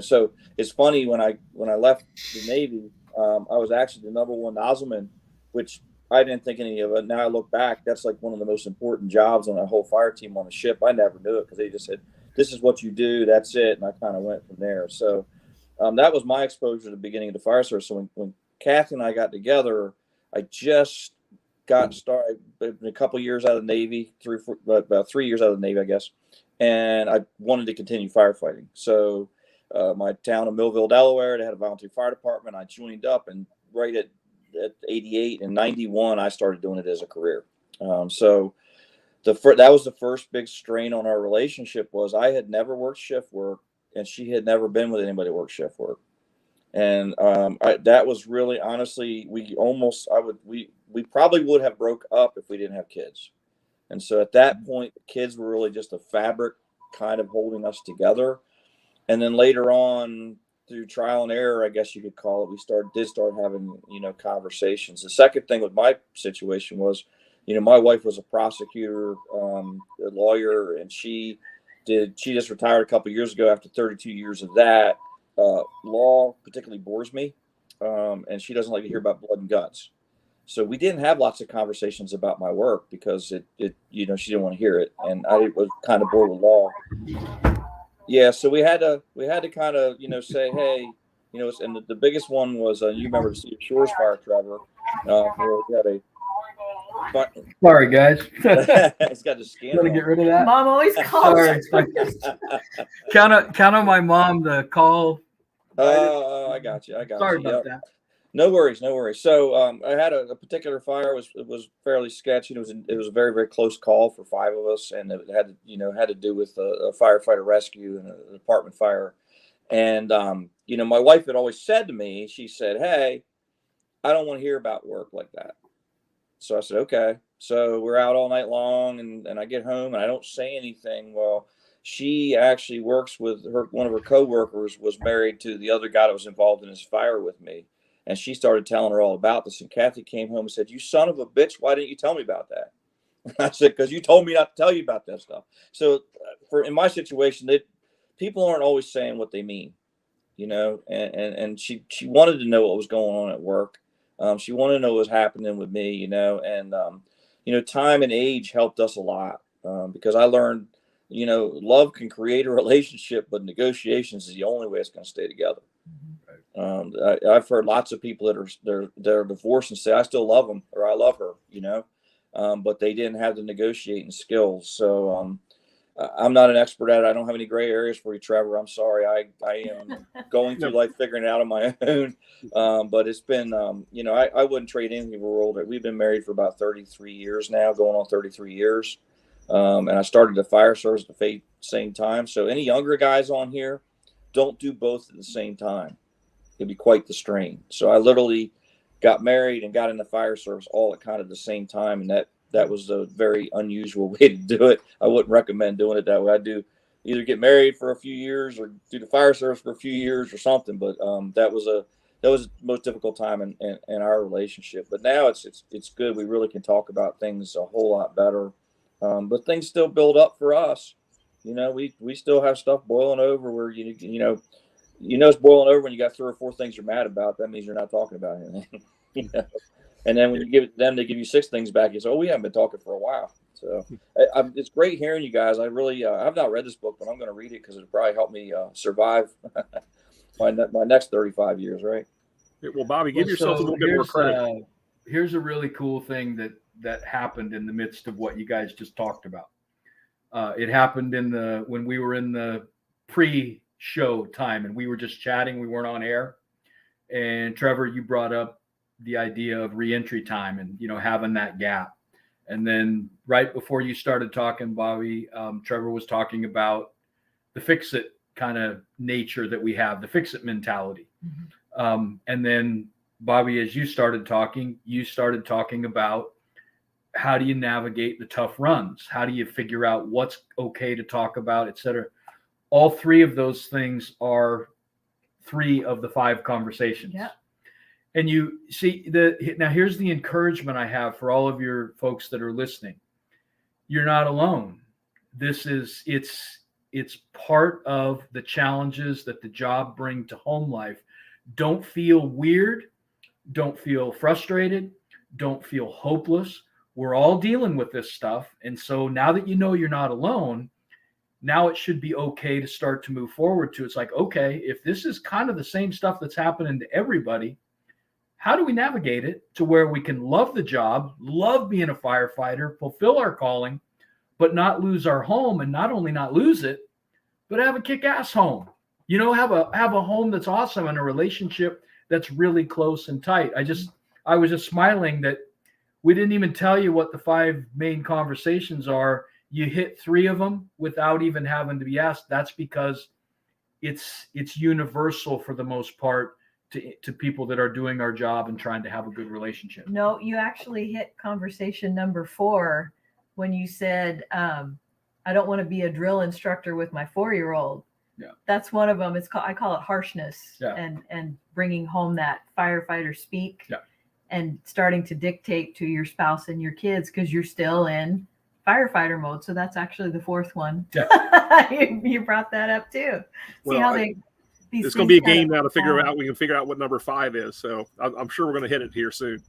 So it's funny, when I left the Navy, I was actually the #1 nozzleman, which I didn't think any of it. Now I look back, that's like one of the most important jobs on that whole fire team on the ship. I never knew it because they just said, this is what you do, that's it. And I kind of went from there. So That was my exposure to the beginning of the fire service. So when Kathy and I got together, I just got started a couple years out of the Navy, about 3 years out of the Navy, I guess. And I wanted to continue firefighting. So my town of Millville, Delaware, they had a volunteer fire department. I joined up, and right at 88 and 91, I started doing it as a career. So that was the first big strain on our relationship. Was I had never worked shift work, and she had never been with anybody that worked shift work. And that was really, honestly, we probably would have broke up if we didn't have kids. And so at that point, the kids were really just a fabric kind of holding us together. And then later on, through trial and error, I guess you could call it, we did start having, conversations. The second thing with my situation was, my wife was a prosecutor, a lawyer, and she just retired a couple of years ago after 32 years of that. Law particularly bores me, and she doesn't like to hear about blood and guts. So we didn't have lots of conversations about my work because she didn't want to hear it, and I was kind of bored with law. Yeah, so we had to kind of say, hey, and the biggest one was you remember the Shores fire, Trevor, where we had a. Sorry, guys. It's got the skin. Gotta get rid of that. Mom always calls. Sorry. count on my mom to call. I got you. Sorry about that. No worries. So I had a particular fire. It was fairly sketchy. It was a very, very close call for 5 of us, and it had to do with a firefighter rescue and an apartment fire. And my wife had always said to me, she said, "Hey, I don't want to hear about work like that." So I said, "Okay." So we're out all night long, and I get home and I don't say anything. Well, she actually works with one of her coworkers was married to the other guy that was involved in this fire with me. And she started telling her all about this. And Kathy came home and said, "You son of a bitch, why didn't you tell me about that?" I said, "Because you told me not to tell you about that stuff." So in my situation, people aren't always saying what they mean, and she wanted to know what was going on at work. She wanted to know what was happening with me, and time and age helped us a lot because I learned, love can create a relationship, but negotiations is the only way it's going to stay together. I've heard lots of people that are divorced and say, "I still love them," or "I love her," but they didn't have the negotiating skills. So I'm not an expert at it. I don't have any gray areas for you, Trevor. I'm sorry. I am going through life figuring it out on my own. But it's been, I wouldn't trade anything in the world. We've been married for about 33 years now, going on 33 years. And I started the fire service at the same time. So any younger guys on here, don't do both at the same time. It'd be quite the strain. So I literally got married and got in the fire service all at kind of the same time. And that was a very unusual way to do it. I wouldn't recommend doing it that way. I'd either get married for a few years or do the fire service for a few years or something. But that was the most difficult time in our relationship. But now it's good. We really can talk about things a whole lot better. But things still build up for us. We still have stuff boiling over where it's boiling over when you got 3 or 4 things you're mad about. That means you're not talking about anything. And then when you give it to them, they give you 6 things back. You say, "Oh, we haven't been talking for a while." So it's great hearing you guys. I really, I've not read this book, but I'm going to read it because it'll probably help me survive my next 35 years, right? Well, Bobby, give yourself a little bit more credit. Here's a really cool thing that happened in the midst of what you guys just talked about. It happened when we were in the pre-show time and we were just chatting. We weren't on air. And Trevor, you brought up the idea of reentry time and, having that gap. And then right before you started talking, Bobby, Trevor was talking about the fix it kind of nature that we have, the fix it mentality. Mm-hmm. And then Bobby, as you started talking about how do you navigate the tough runs? How do you figure out what's okay to talk about, et cetera? All 3 of those things are 3 of the 5 conversations. Yeah. And you see now here's the encouragement I have for all of your folks that are listening. You're not alone. It's part of the challenges that the job bring to home life. Don't feel weird. Don't feel frustrated. Don't feel hopeless. We're all dealing with this stuff. And so now that you're not alone, now it should be okay to start to move forward to. It's like, okay, if this is kind of the same stuff that's happening to everybody, how do we navigate it to where we can love the job, love being a firefighter, fulfill our calling, but not lose our home, and not only not lose it, but have a kick-ass home. You know, have a home that's awesome and a relationship that's really close and tight. I was just smiling that we didn't even tell you what the 5 main conversations are. You hit 3 of them without even having to be asked. That's because it's universal for the most part to people that are doing our job and trying to have a good relationship. No, you actually hit conversation number 4 when you said, I don't want to be a drill instructor with my 4-year-old. Yeah. That's one of them. I call it harshness. Yeah. And bringing home that firefighter speak. Yeah. And starting to dictate to your spouse and your kids because you're still in firefighter mode. So that's actually the 4th one. Yeah. You brought that up too. Well, See how it's going to be a game now to figure out. We can figure out what number 5 is. So I'm sure we're going to hit it here soon.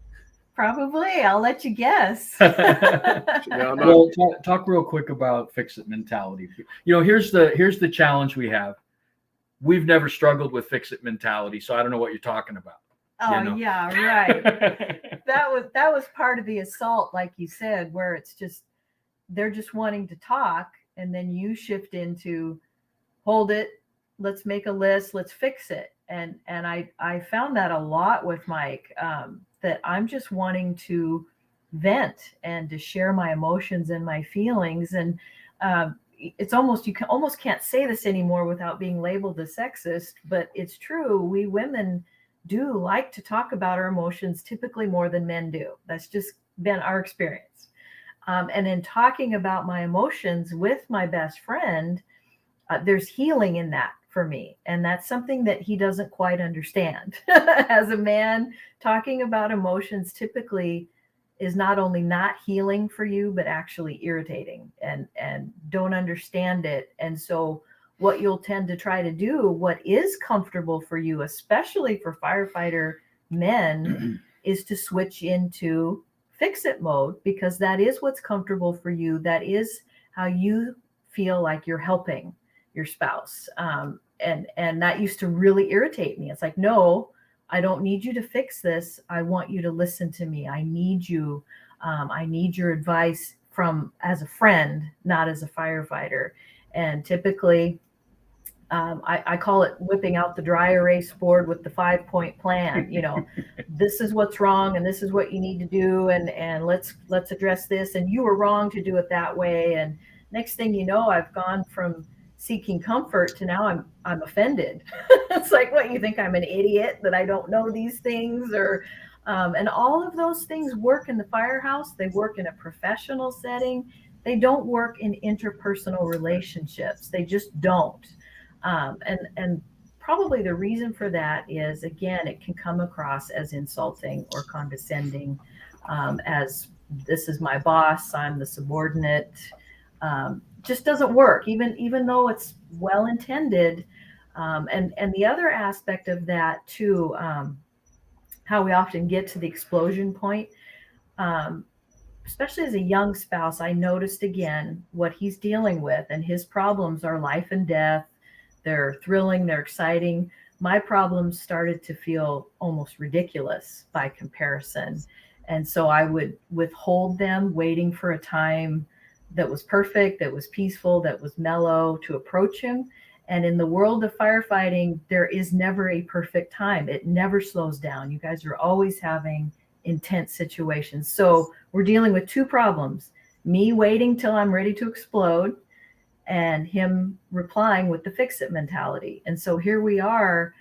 Probably. I'll let you guess. Well, talk real quick about fix it mentality. You know, here's the challenge we have. We've never struggled with fix it mentality, so I don't know what you're talking about. Oh, you know? yeah, right. that was part of the assault, like you said, where it's just they're just wanting to talk, and then you shift into hold it, let's make a list, let's fix it. And I found that a lot with Mike, that I'm just wanting to vent and to share my emotions and my feelings. And it's almost, you almost can't say this anymore without being labeled as sexist, but it's true. We women do like to talk about our emotions typically more than men do. That's just been our experience. And in talking about my emotions with my best friend, there's healing in that for me. And that's something that he doesn't quite understand. As a man, talking about emotions typically is not only not healing for you, but actually irritating and don't understand it. And so what you'll tend to try to do, what is comfortable for you, especially for firefighter men, is to switch into fix it mode, because that is what's comfortable for you. That is how you feel like you're helping your spouse. And that used to really irritate me. It's like, no, I don't need you to fix this. I want you to listen to me. I need you. I need your advice as a friend, not as a firefighter. And typically, I call it whipping out the dry erase board with the 5-point plan. You know, this is what's wrong, and this is what you need to do, and let's address this. And you were wrong to do it that way. And next thing you know, I've gone from seeking comfort to now I'm offended. It's like, what, you think I'm an idiot that I don't know these things? Or and all of those things work in the firehouse. They work in a professional setting. They don't work in interpersonal relationships. They just don't. And probably the reason for that is, again, it can come across as insulting or condescending, as this is my boss, I'm the subordinate. Just doesn't work, even though it's well intended. And the other aspect of that too, how we often get to the explosion point, especially as a young spouse, I noticed again what he's dealing with, and his problems are life and death. They're thrilling, they're exciting. My problems started to feel almost ridiculous by comparison. And so I would withhold them, waiting for a time that was perfect, that was peaceful, that was mellow to approach him. And in the world of firefighting, there is never a perfect time. It never slows down. You guys are always having intense situations. So we're dealing with 2 problems: me waiting till I'm ready to explode, and him replying with the fix it mentality. And so here we are,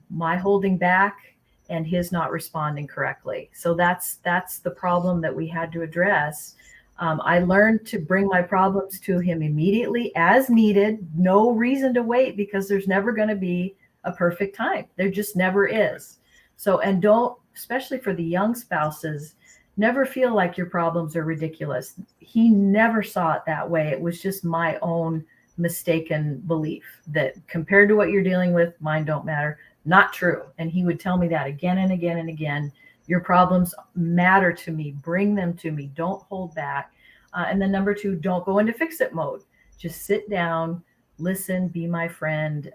my holding back and his not responding correctly. So that's the problem that we had to address. I learned to bring my problems to him immediately as needed. No reason to wait, because there's never going to be a perfect time. There just never is. So, and don't, especially for the young spouses, never feel like your problems are ridiculous. He never saw it that way. It was just my own mistaken belief that compared to what you're dealing with, mine don't matter. Not true. And he would tell me that again and again and again. Your problems matter to me. Bring them to me. Don't hold back. And then number 2, don't go into fix it mode. Just sit down, listen, be my friend.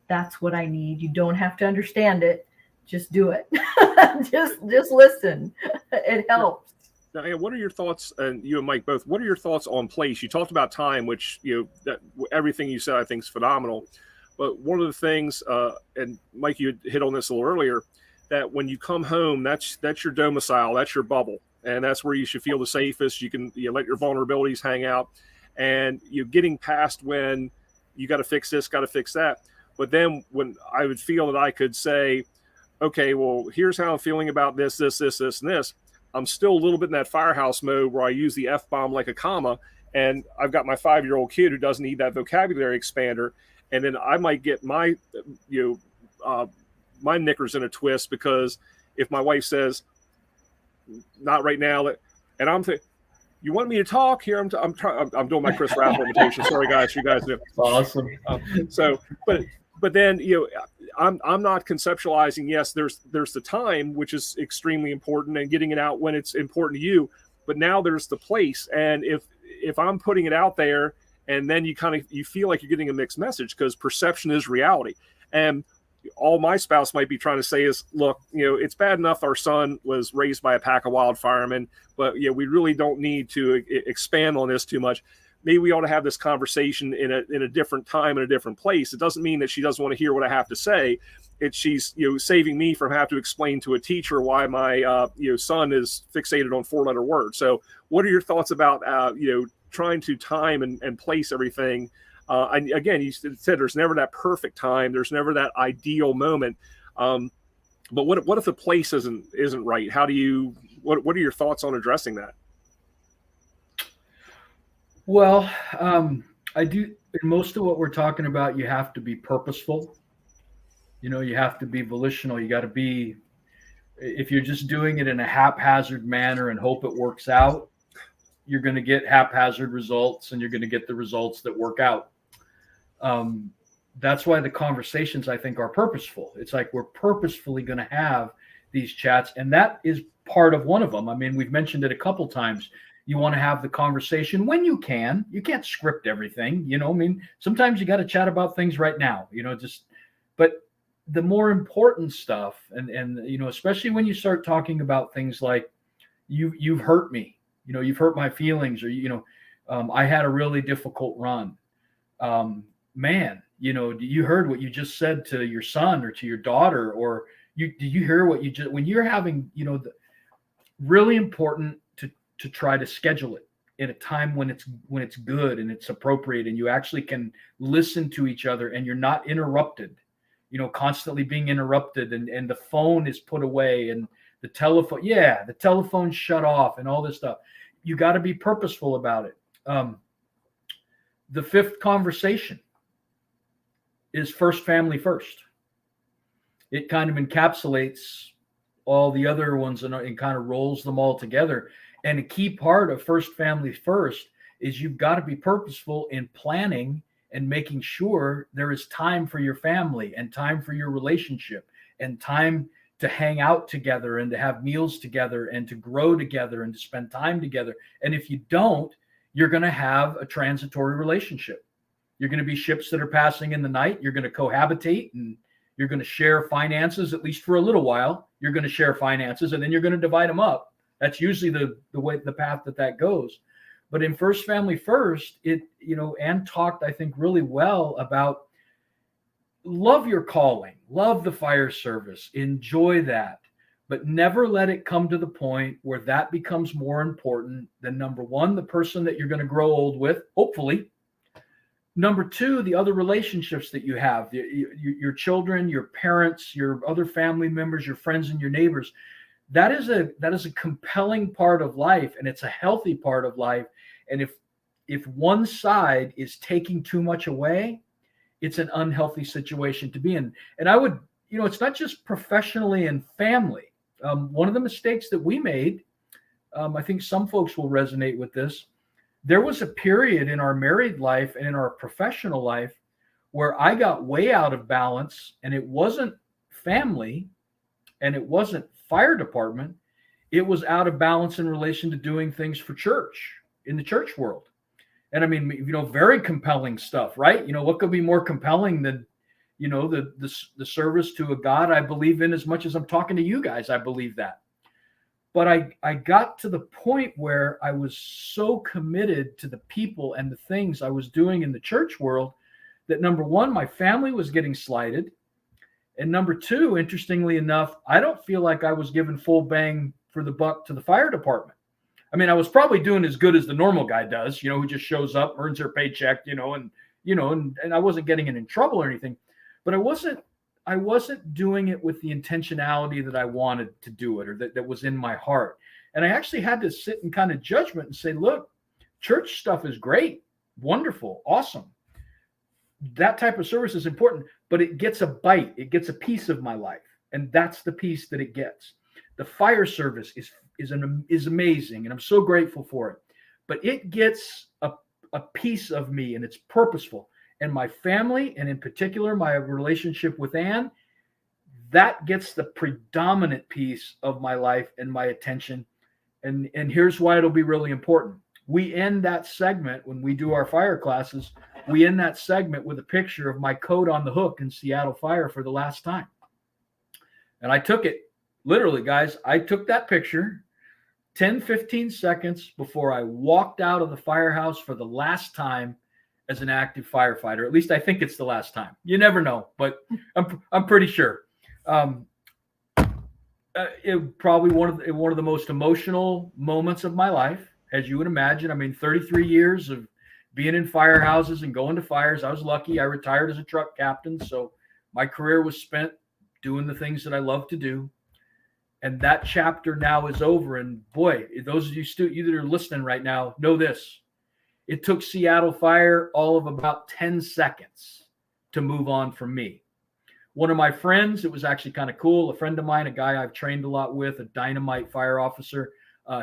That's what I need. You don't have to understand it. Just do it. just listen. It helps. Now, what are your thoughts, and you and Mike both, what are your thoughts on place? You talked about time, which, that everything you said, I think, is phenomenal. But one of the things, and Mike, you hit on this a little earlier, that when you come home, that's your domicile, that's your bubble. And that's where you should feel the safest. You can let your vulnerabilities hang out. And you're getting past when you got to fix this, got to fix that. But then when I would feel that I could say, okay, well, here's how I'm feeling about this, and this. I'm still a little bit in that firehouse mode where I use the F-bomb like a comma, and I've got my 5-year-old kid who doesn't need that vocabulary expander, and then I might get my my knickers in a twist, because if my wife says, not right now, and I'm thinking, you want me to talk here? I'm doing my Chris Raffle imitation. Sorry, guys, you guys do. Awesome. But then I'm not conceptualizing. Yes, there's the time, which is extremely important, and getting it out when it's important to you. But now there's the place, and if I'm putting it out there, and then you feel like you're getting a mixed message, because perception is reality. And all my spouse might be trying to say is, look, it's bad enough our son was raised by a pack of wild firemen, but we really don't need to expand on this too much. Maybe we ought to have this conversation in a different time, in a different place. It doesn't mean that she doesn't want to hear what I have to say. She's saving me from having to explain to a teacher why my son is fixated on 4-letter words. So what are your thoughts about trying to time and place everything? And again, you said there's never that perfect time. There's never that ideal moment. But what if the place isn't right? How do you? What are your thoughts on addressing that? Well, I do. In most of what we're talking about, you have to be purposeful. You have to be volitional. You got to be. If you're just doing it in a haphazard manner and hope it works out, you're going to get haphazard results, and you're going to get the results that work out. That's why the conversations, I think, are purposeful. It's like we're purposefully going to have these chats, and that is part of one of them. I mean, we've mentioned it a couple times. You want to have the conversation when you can. You can't script everything, I mean, sometimes you got to chat about things right now, but the more important stuff, and especially when you start talking about things like you've hurt me, you've hurt my feelings, or, I had a really difficult run. Man, you heard what you just said to your son or to your daughter, or do you hear what you just, when you're having, really important to try to schedule it in a time when it's good and it's appropriate, and you actually can listen to each other, and you're not interrupted, constantly being interrupted, and the phone is put away, and the telephone shut off, and all this stuff. You got to be purposeful about it. The fifth conversation is first family first. It kind of encapsulates all the other ones and kind of rolls them all together. And a key part of first family first is you've got to be purposeful in planning and making sure there is time for your family, and time for your relationship, and time to hang out together, and to have meals together, and to grow together, and to spend time together. And if you don't, you're going to have a transitory relationship. You're going to be ships that are passing in the night. You're going to cohabitate, and you're going to share finances, at least for a little while. You're going to share finances, and then you're going to divide them up. That's usually the path that goes. But in first family first, Ann talked, I think, really well about love your calling, love the fire service, enjoy that, but never let it come to the point where that becomes more important than, number one, the person that you're going to grow old with, hopefully. Number two, the other relationships that you have, your children, your parents, your other family members, your friends, and your neighbors. That is a compelling part of life, and it's a healthy part of life. And if one side is taking too much away, it's an unhealthy situation to be in. And I would, it's not just professionally and family. One of the mistakes that we made, I think some folks will resonate with this. There was a period in our married life and in our professional life where I got way out of balance, and it wasn't family, and it wasn't fire department. It was out of balance in relation to doing things for church, in the church world. And I mean, very compelling stuff, right? What could be more compelling than, the service to a God I believe in as much as I'm talking to you guys. I believe that. But I got to the point where I was so committed to the people and the things I was doing in the church world that, number one, my family was getting slighted. And number two, interestingly enough, I don't feel like I was given full bang for the buck to the fire department. I mean, I was probably doing as good as the normal guy does, who just shows up, earns their paycheck, and I wasn't getting in trouble or anything, but I wasn't doing it with the intentionality that I wanted to do it, or that was in my heart. And I actually had to sit in kind of judgment and say, look, church stuff is great, wonderful, awesome. That type of service is important, but it gets a bite. It gets a piece of my life. And that's the piece that it gets. The fire service is amazing, and I'm so grateful for it. But it gets a piece of me, and it's purposeful. And my family, and in particular, my relationship with Ann, that gets the predominant piece of my life and my attention. And here's why it'll be really important. We end that segment when we do our fire classes. We end that segment with a picture of my coat on the hook in Seattle Fire for the last time. And I took it, literally, guys, I took that picture 10, 15 seconds before I walked out of the firehouse for the last time as an active firefighter. At least I think it's the last time. You never know, but I'm pretty sure. It probably one of the most emotional moments of my life, as you would imagine. I mean, 33 years of being in firehouses and going to fires. I was lucky. I retired as a truck captain, so my career was spent doing the things that I love to do. And that chapter now is over. And boy, those of you that are listening right now know this. It took Seattle Fire all of about 10 seconds to move on from me. One of my friends, it was actually kind of cool. A friend of mine, a guy I've trained a lot with, a dynamite fire officer,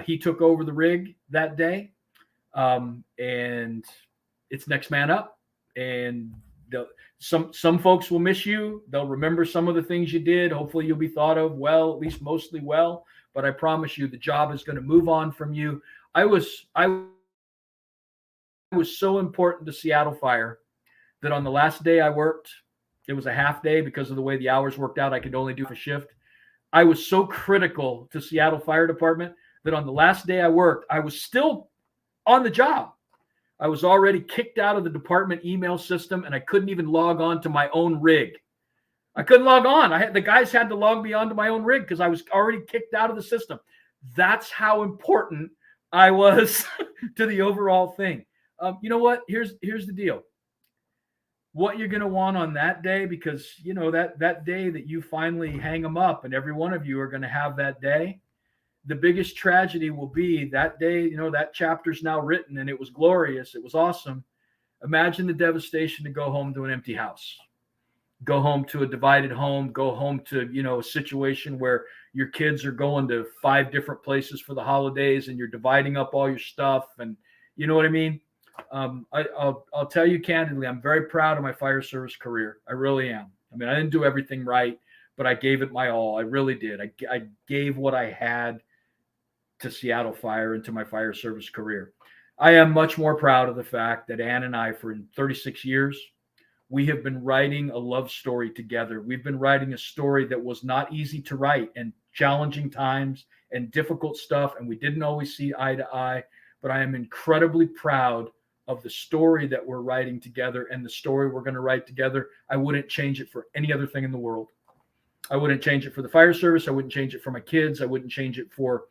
he took over the rig that day. And it's next man up. And some folks will miss you. They'll remember some of the things you did. Hopefully you'll be thought of well, at least mostly well. But I promise you, the job is going to move on from you. I was so important to Seattle Fire that on the last day I worked, it was a half day because of the way the hours worked out. I could only do a shift. I was so critical to Seattle Fire Department that on the last day I worked, I was still on the job. I was already kicked out of the department email system, and I couldn't even log on to my own rig. I couldn't log on. The guys had to log me onto my own rig because I was already kicked out of the system. That's how important I was to the overall thing. You know what? Here's the deal. What you're going to want on that day, because that day that you finally hang them up, and every one of you are going to have that day. The biggest tragedy will be that day, that chapter's now written and it was glorious. It was awesome. Imagine the devastation to go home to an empty house, go home to a divided home, go home to, a situation where your kids are going to 5 different places for the holidays and you're dividing up all your stuff. And you know what I mean? I'll tell you candidly, I'm very proud of my fire service career. I really am. I mean, I didn't do everything right, but I gave it my all. I really did. I gave what I had to Seattle Fire and to my fire service career. I am much more proud of the fact that Ann and I, for 36 years, we have been writing a love story together. We've been writing a story that was not easy to write, and challenging times and difficult stuff, and we didn't always see eye to eye, but I am incredibly proud of the story that we're writing together and the story we're going to write together. I wouldn't change it for any other thing in the world. I wouldn't change it for the fire service. I wouldn't change it for my kids. I wouldn't change it for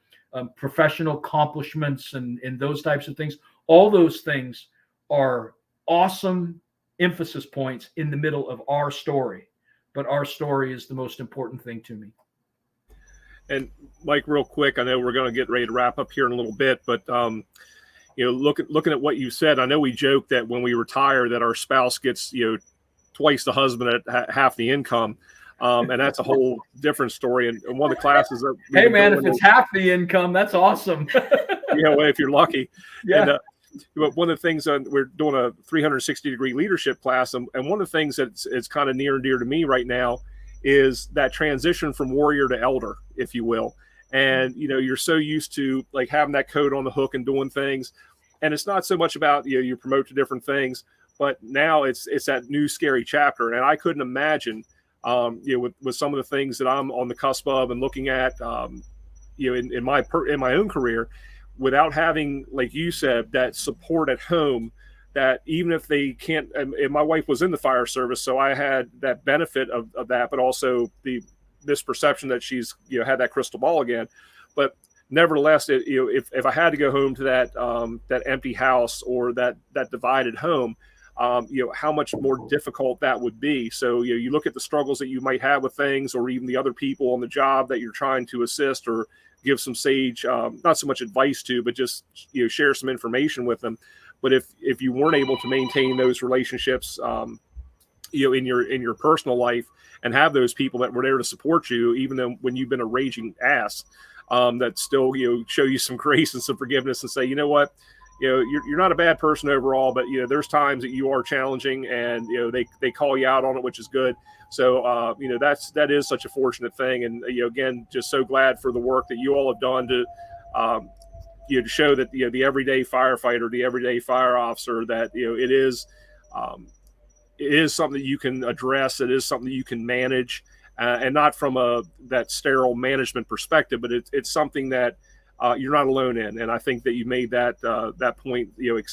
professional accomplishments and those types of things. All those things are awesome emphasis points in the middle of our story, but our story is the most important thing to me. And Mike, real quick, I know we're going to get ready to wrap up here in a little bit, but looking at what you said, I know we joke that when we retire that our spouse gets twice the husband at half the income. And that's a whole different story. And one of the classes that hey man, if it's half the income, that's awesome. Well, if you're lucky. Yeah. And, one of the things we're doing a 360-degree leadership class, and one of the things that's kind of near and dear to me right now is that transition from warrior to elder, if you will. And you're so used to like having that coat on the hook and doing things. And it's not so much about, you promote to different things, but now it's that new scary chapter. And I couldn't imagine, with some of the things that I'm on the cusp of and looking at, in my own career, without having, like you said, that support at home. That even if they can't, and my wife was in the fire service, so I had that benefit of that, but also the misperception that she's had that crystal ball again. But nevertheless, if I had to go home to that empty house or that divided home, how much more difficult that would be. So you look at the struggles that you might have with things, or even the other people on the job that you're trying to assist or give some sage, not so much advice to, but just share some information with them. But if you weren't able to maintain those relationships, in your personal life, and have those people that were there to support you, even though when you've been a raging ass, that still show you some grace and some forgiveness and say, you know what, you're not a bad person overall, but there's times that you are challenging, and they call you out on it, which is good. So that is such a fortunate thing, and again, just so glad for the work that you all have done to to show that the everyday firefighter, the everyday fire officer, that it is something that you can address. It is something that you can manage, and not from that sterile management perspective, but it's something that you're not alone in. And I think that you made that point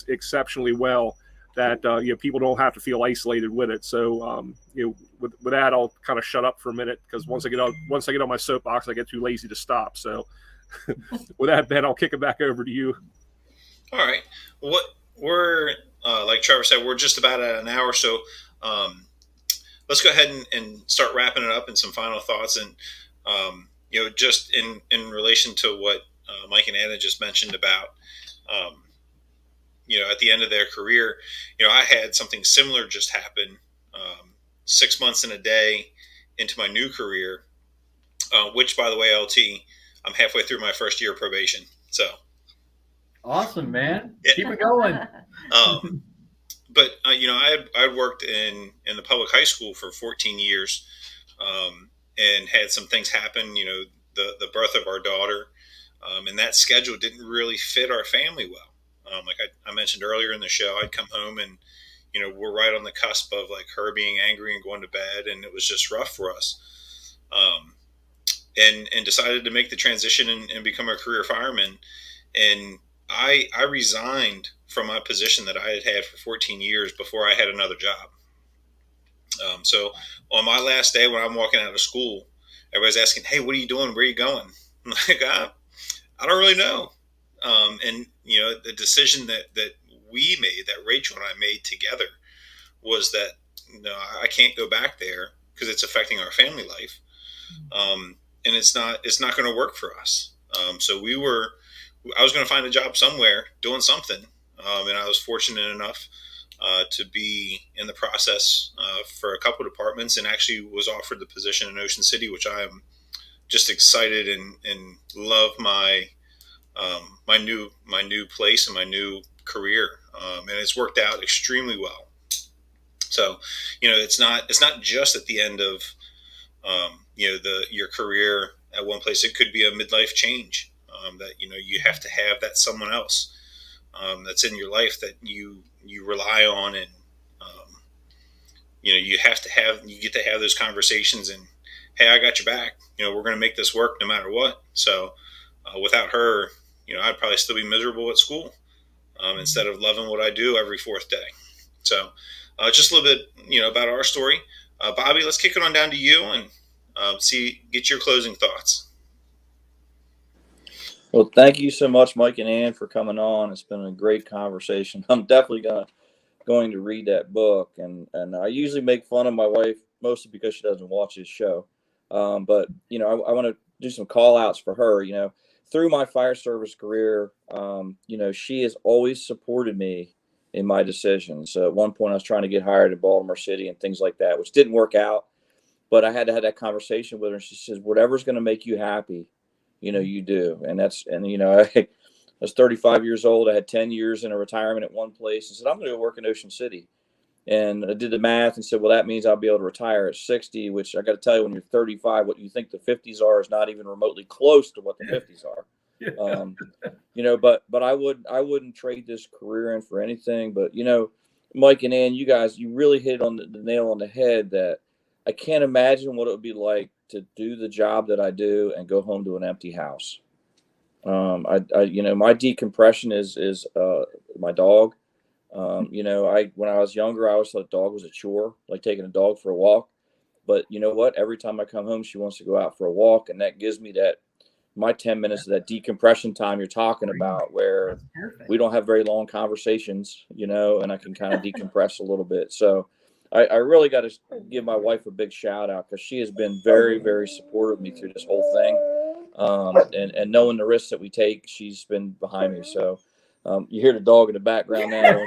exceptionally well. That people don't have to feel isolated with it. So with that, I'll kind of shut up for a minute, because once I get on my soapbox, I get too lazy to stop. So with that, Ben, I'll kick it back over to you. All right. What we're like Trevor said, we're just about at an hour, so let's go ahead and start wrapping it up, and some final thoughts. And just in relation to what Mike and Anna just mentioned about at the end of their career, I had something similar just happen 6 months and a day into my new career, which, by the way, LT, I'm halfway through my first year of probation. So Awesome, man. Yeah. Keep it going. But I'd worked in the public high school for 14 years, and had some things happen. The birth of our daughter, and that schedule didn't really fit our family well. Like I mentioned earlier in the show, I'd come home and we're right on the cusp of like her being angry and going to bed, and it was just rough for us. And decided to make the transition and become a career fireman. And I resigned from my position that I had for 14 years before I had another job. So on my last day, when I'm walking out of school, everybody's asking, "Hey, what are you doing? Where are you going?" I'm like, I don't really know. And the decision that we made, that Rachel and I made together, was that I can't go back there because it's affecting our family life. And it's not going to work for us. So I was going to find a job somewhere doing something. And I was fortunate enough to be in the process for a couple of departments, and actually was offered the position in Ocean City, which I am just excited and love my new place and my new career. And it's worked out extremely well. So, it's not just at the end of, your career at one place. It could be a midlife change, that, you have to have that someone else, that's in your life that you rely on. And, you get to have those conversations, and, hey, I got your back. We're going to make this work no matter what. So, without her, I'd probably still be miserable at school, instead of loving what I do every fourth day. So, just a little bit, about our story. Bobby, let's kick it on down to you and get your closing thoughts. Well, thank you so much, Mike and Ann, for coming on. It's been a great conversation. I'm definitely going to read that book, and I usually make fun of my wife, mostly because she doesn't watch this show. But I want to do some call outs for her. Through my fire service career, she has always supported me in my decisions. At one point, I was trying to get hired in Baltimore City and things like that, which didn't work out. But I had to have that conversation with her. And she says, whatever's going to make you happy, you do. And I was 35 years old. I had 10 years in a retirement at one place. I said, I'm going to go work in Ocean City. And I did the math and said, well, that means I'll be able to retire at 60, which I got to tell you, when you're 35, what you think the 50s are is not even remotely close to what the 50s are. But I wouldn't trade this career in for anything. But Mike and Ann, you really hit on the nail on the head that I can't imagine what it would be like to do the job that I do and go home to an empty house. My decompression is my dog. When I was younger, I always thought a dog was a chore, like taking a dog for a walk. But you know what? Every time I come home, she wants to go out for a walk, and that gives me my 10 minutes of that decompression time you're talking about, where we don't have very long conversations, and I can kind of decompress a little bit. So I really got to give my wife a big shout out, because she has been very, very supportive of me through this whole thing. And knowing the risks that we take, she's been behind me. So you hear the dog in the background now.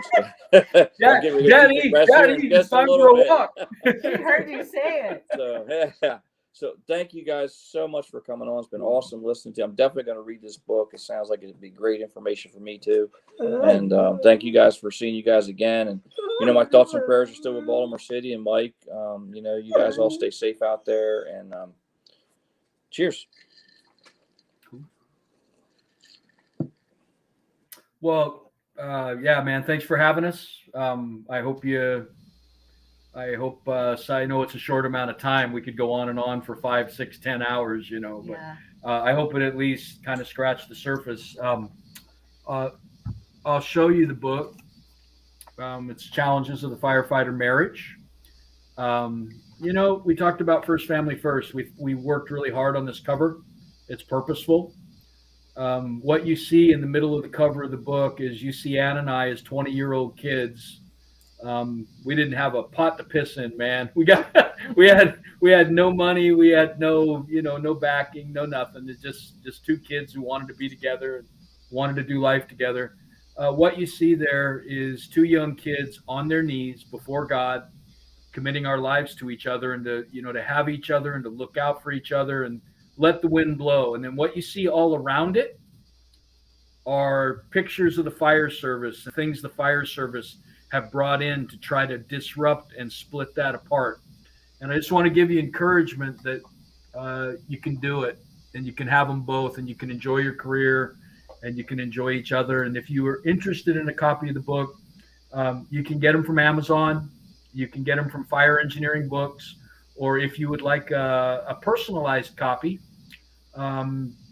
Daddy, it's time for a walk. He heard you say it. So, yeah. So thank you guys so much for coming on. It's been awesome listening to you. I'm definitely going to read this book. It sounds like it'd be great information for me too. And thank you guys for seeing you guys again. And, my thoughts and prayers are still with Baltimore City and Mike. You guys all stay safe out there, and cheers. Well, yeah, man, thanks for having us. I know it's a short amount of time. We could go on and on for 5, 6, 10 hours, but I hope it at least kind of scratched the surface. I'll show you the book. It's Challenges of the Firefighter Marriage. We talked about First Family First. We worked really hard on this cover. It's purposeful. What you see in the middle of the cover of the book is you see Ann and I as 20-year-old kids. We didn't have a pot to piss in, man. We had no money. We had no backing, no nothing. It's just two kids who wanted to be together and wanted to do life together. What you see there is two young kids on their knees before God, committing our lives to each other, and to have each other and to look out for each other and let the wind blow. And then what you see all around it are pictures of the fire service, the things the fire service have brought in to try to disrupt and split that apart. And I just want to give you encouragement that you can do it, and you can have them both, and you can enjoy your career, and you can enjoy each other. And if you are interested in a copy of the book, you can get them from Amazon. You can get them from Fire Engineering Books. Or if you would like a personalized copy,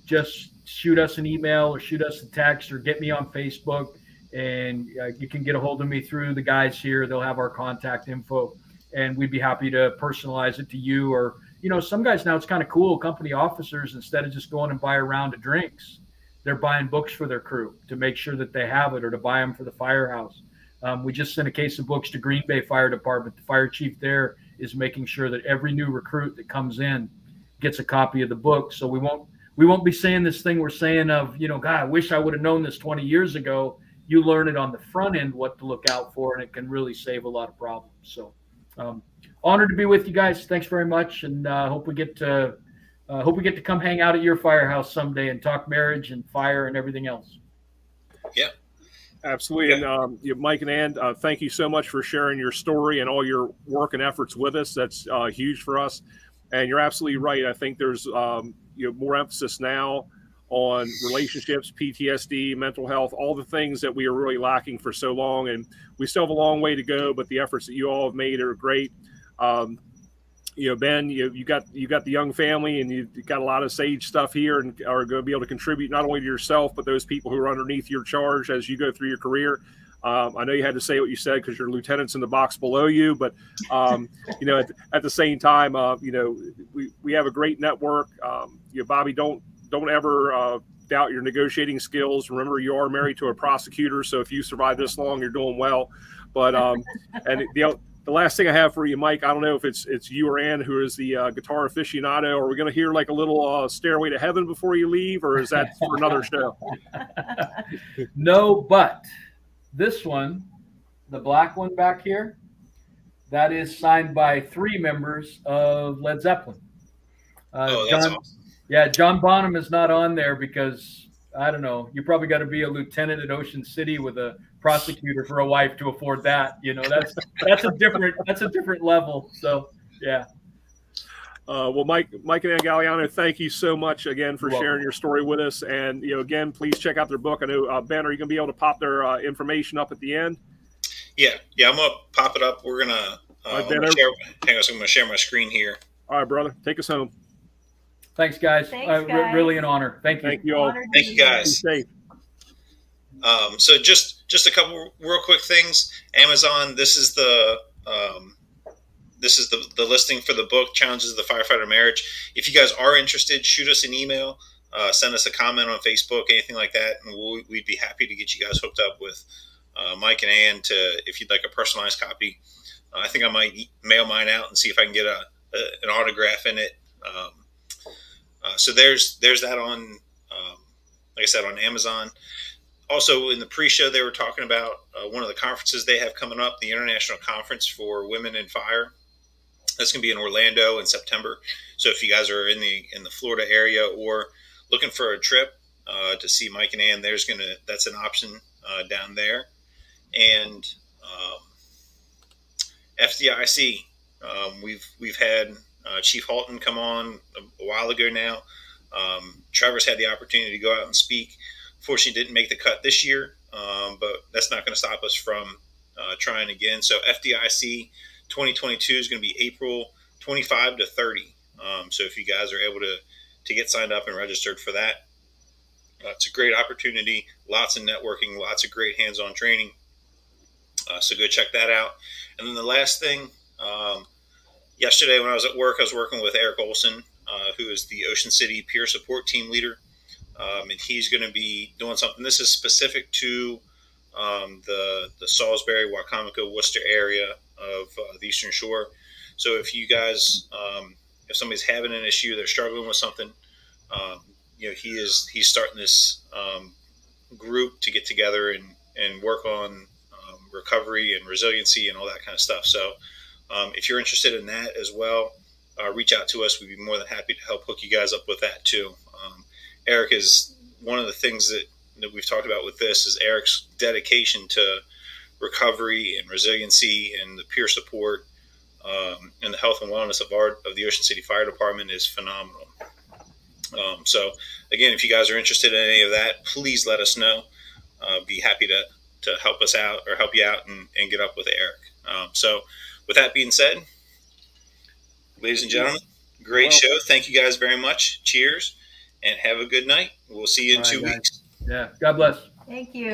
just shoot us an email or shoot us a text or get me on Facebook, and you can get a hold of me through the guys here. They'll have our contact info, and we'd be happy to personalize it to you. Or, some guys now, it's kind of cool. Company officers, instead of just going and buy a round of drinks, they're buying books for their crew to make sure that they have it, or to buy them for the firehouse. We just sent a case of books to Green Bay Fire Department. The fire chief there is making sure that every new recruit that comes in gets a copy of the book. So we won't be saying this thing we're saying of, God, I wish I would have known this 20 years ago. You learn it on the front end, what to look out for, and it can really save a lot of problems. So honored to be with you guys. Thanks very much. And hope we get to come hang out at your firehouse someday and talk marriage and fire and everything else. Yeah. Absolutely. And Mike and Ann, thank you so much for sharing your story and all your work and efforts with us. That's huge for us. And you're absolutely right. I think there's more emphasis now on relationships, PTSD, mental health, all the things that we are really lacking for so long. And we still have a long way to go, but the efforts that you all have made are great. Ben, you got the young family, and you got a lot of sage stuff here, and are going to be able to contribute not only to yourself, but those people who are underneath your charge as you go through your career. I know you had to say what you said because your lieutenant's in the box below you, but at the same time, we have a great network. Bobby, don't ever doubt your negotiating skills. Remember, you are married to a prosecutor, so if you survive this long, you're doing well. But and the last thing I have for you, Mike, I don't know if it's you or Ann who is the guitar aficionado. Are we going to hear like a little Stairway to Heaven before you leave, or is that for another show? No, but this one, the black one back here, that is signed by 3 members of Led Zeppelin. That's awesome. Yeah, John Bonham is not on there because, I don't know, you probably got to be a lieutenant at Ocean City with a prosecutor for a wife to afford that. That's a different level. So, yeah. Well, Mike and Ann Gagliano, thank you so much again for You're sharing welcome. your story with us. And again, please check out their book. I know Ben, are you going to be able to pop their information up at the end? Yeah, I'm gonna pop it up. We're gonna. All right, I'm Ben. gonna share. Hang on, so I'm gonna share my screen here. All right, brother. Take us home. Thanks, guys. Thanks, guys. Really an honor. Thank you. Thank you all. Honored to Thank be you, here. Be guys. safe. So just a couple real quick things. Amazon. This is the listing for the book, Challenges of the Firefighter Marriage. If you guys are interested, shoot us an email, send us a comment on Facebook, anything like that, and we'd be happy to get you guys hooked up with Mike and Ann if you'd like a personalized copy. I think I might mail mine out and see if I can get an autograph in it. So there's that on, like I said, on Amazon. Also, in the pre-show, they were talking about one of the conferences they have coming up, the International Conference for Women in Fire. That's going to be in Orlando in September. So if you guys are in the Florida area or looking for a trip to see Mike and Ann, that's an option down there. And FDIC, we've had Chief Halton come on a while ago now. Trevor's had the opportunity to go out and speak. Fortunately, didn't make the cut this year, but that's not going to stop us from trying again. So FDIC 2022 is going to be April 25 to 30. So if you guys are able to get signed up and registered for that, it's a great opportunity. Lots of networking, lots of great hands-on training. So go check that out. And then the last thing, yesterday when I was at work, I was working with Eric Olson, who is the Ocean City Peer Support Team leader. And he's going to be doing something. This is specific to the Salisbury, Wacomico, Worcester area of the Eastern Shore. So if you guys, if somebody's having an issue, they're struggling with something, he's starting this group to get together and work on recovery and resiliency and all that kind of stuff. So if you're interested in that as well, reach out to us. We'd be more than happy to help hook you guys up with that too. Eric is one of the things that we've talked about with this is Eric's dedication to recovery and resiliency and the peer support and the health and wellness of the Ocean City Fire Department is phenomenal. So again, if you guys are interested in any of that, please let us know. Be happy to help us out or help you out and get up with Eric. So with that being said, ladies and gentlemen, great show. Thank you guys very much. Cheers and have a good night. We'll see you in 2 weeks. Yeah. God bless. Thank you.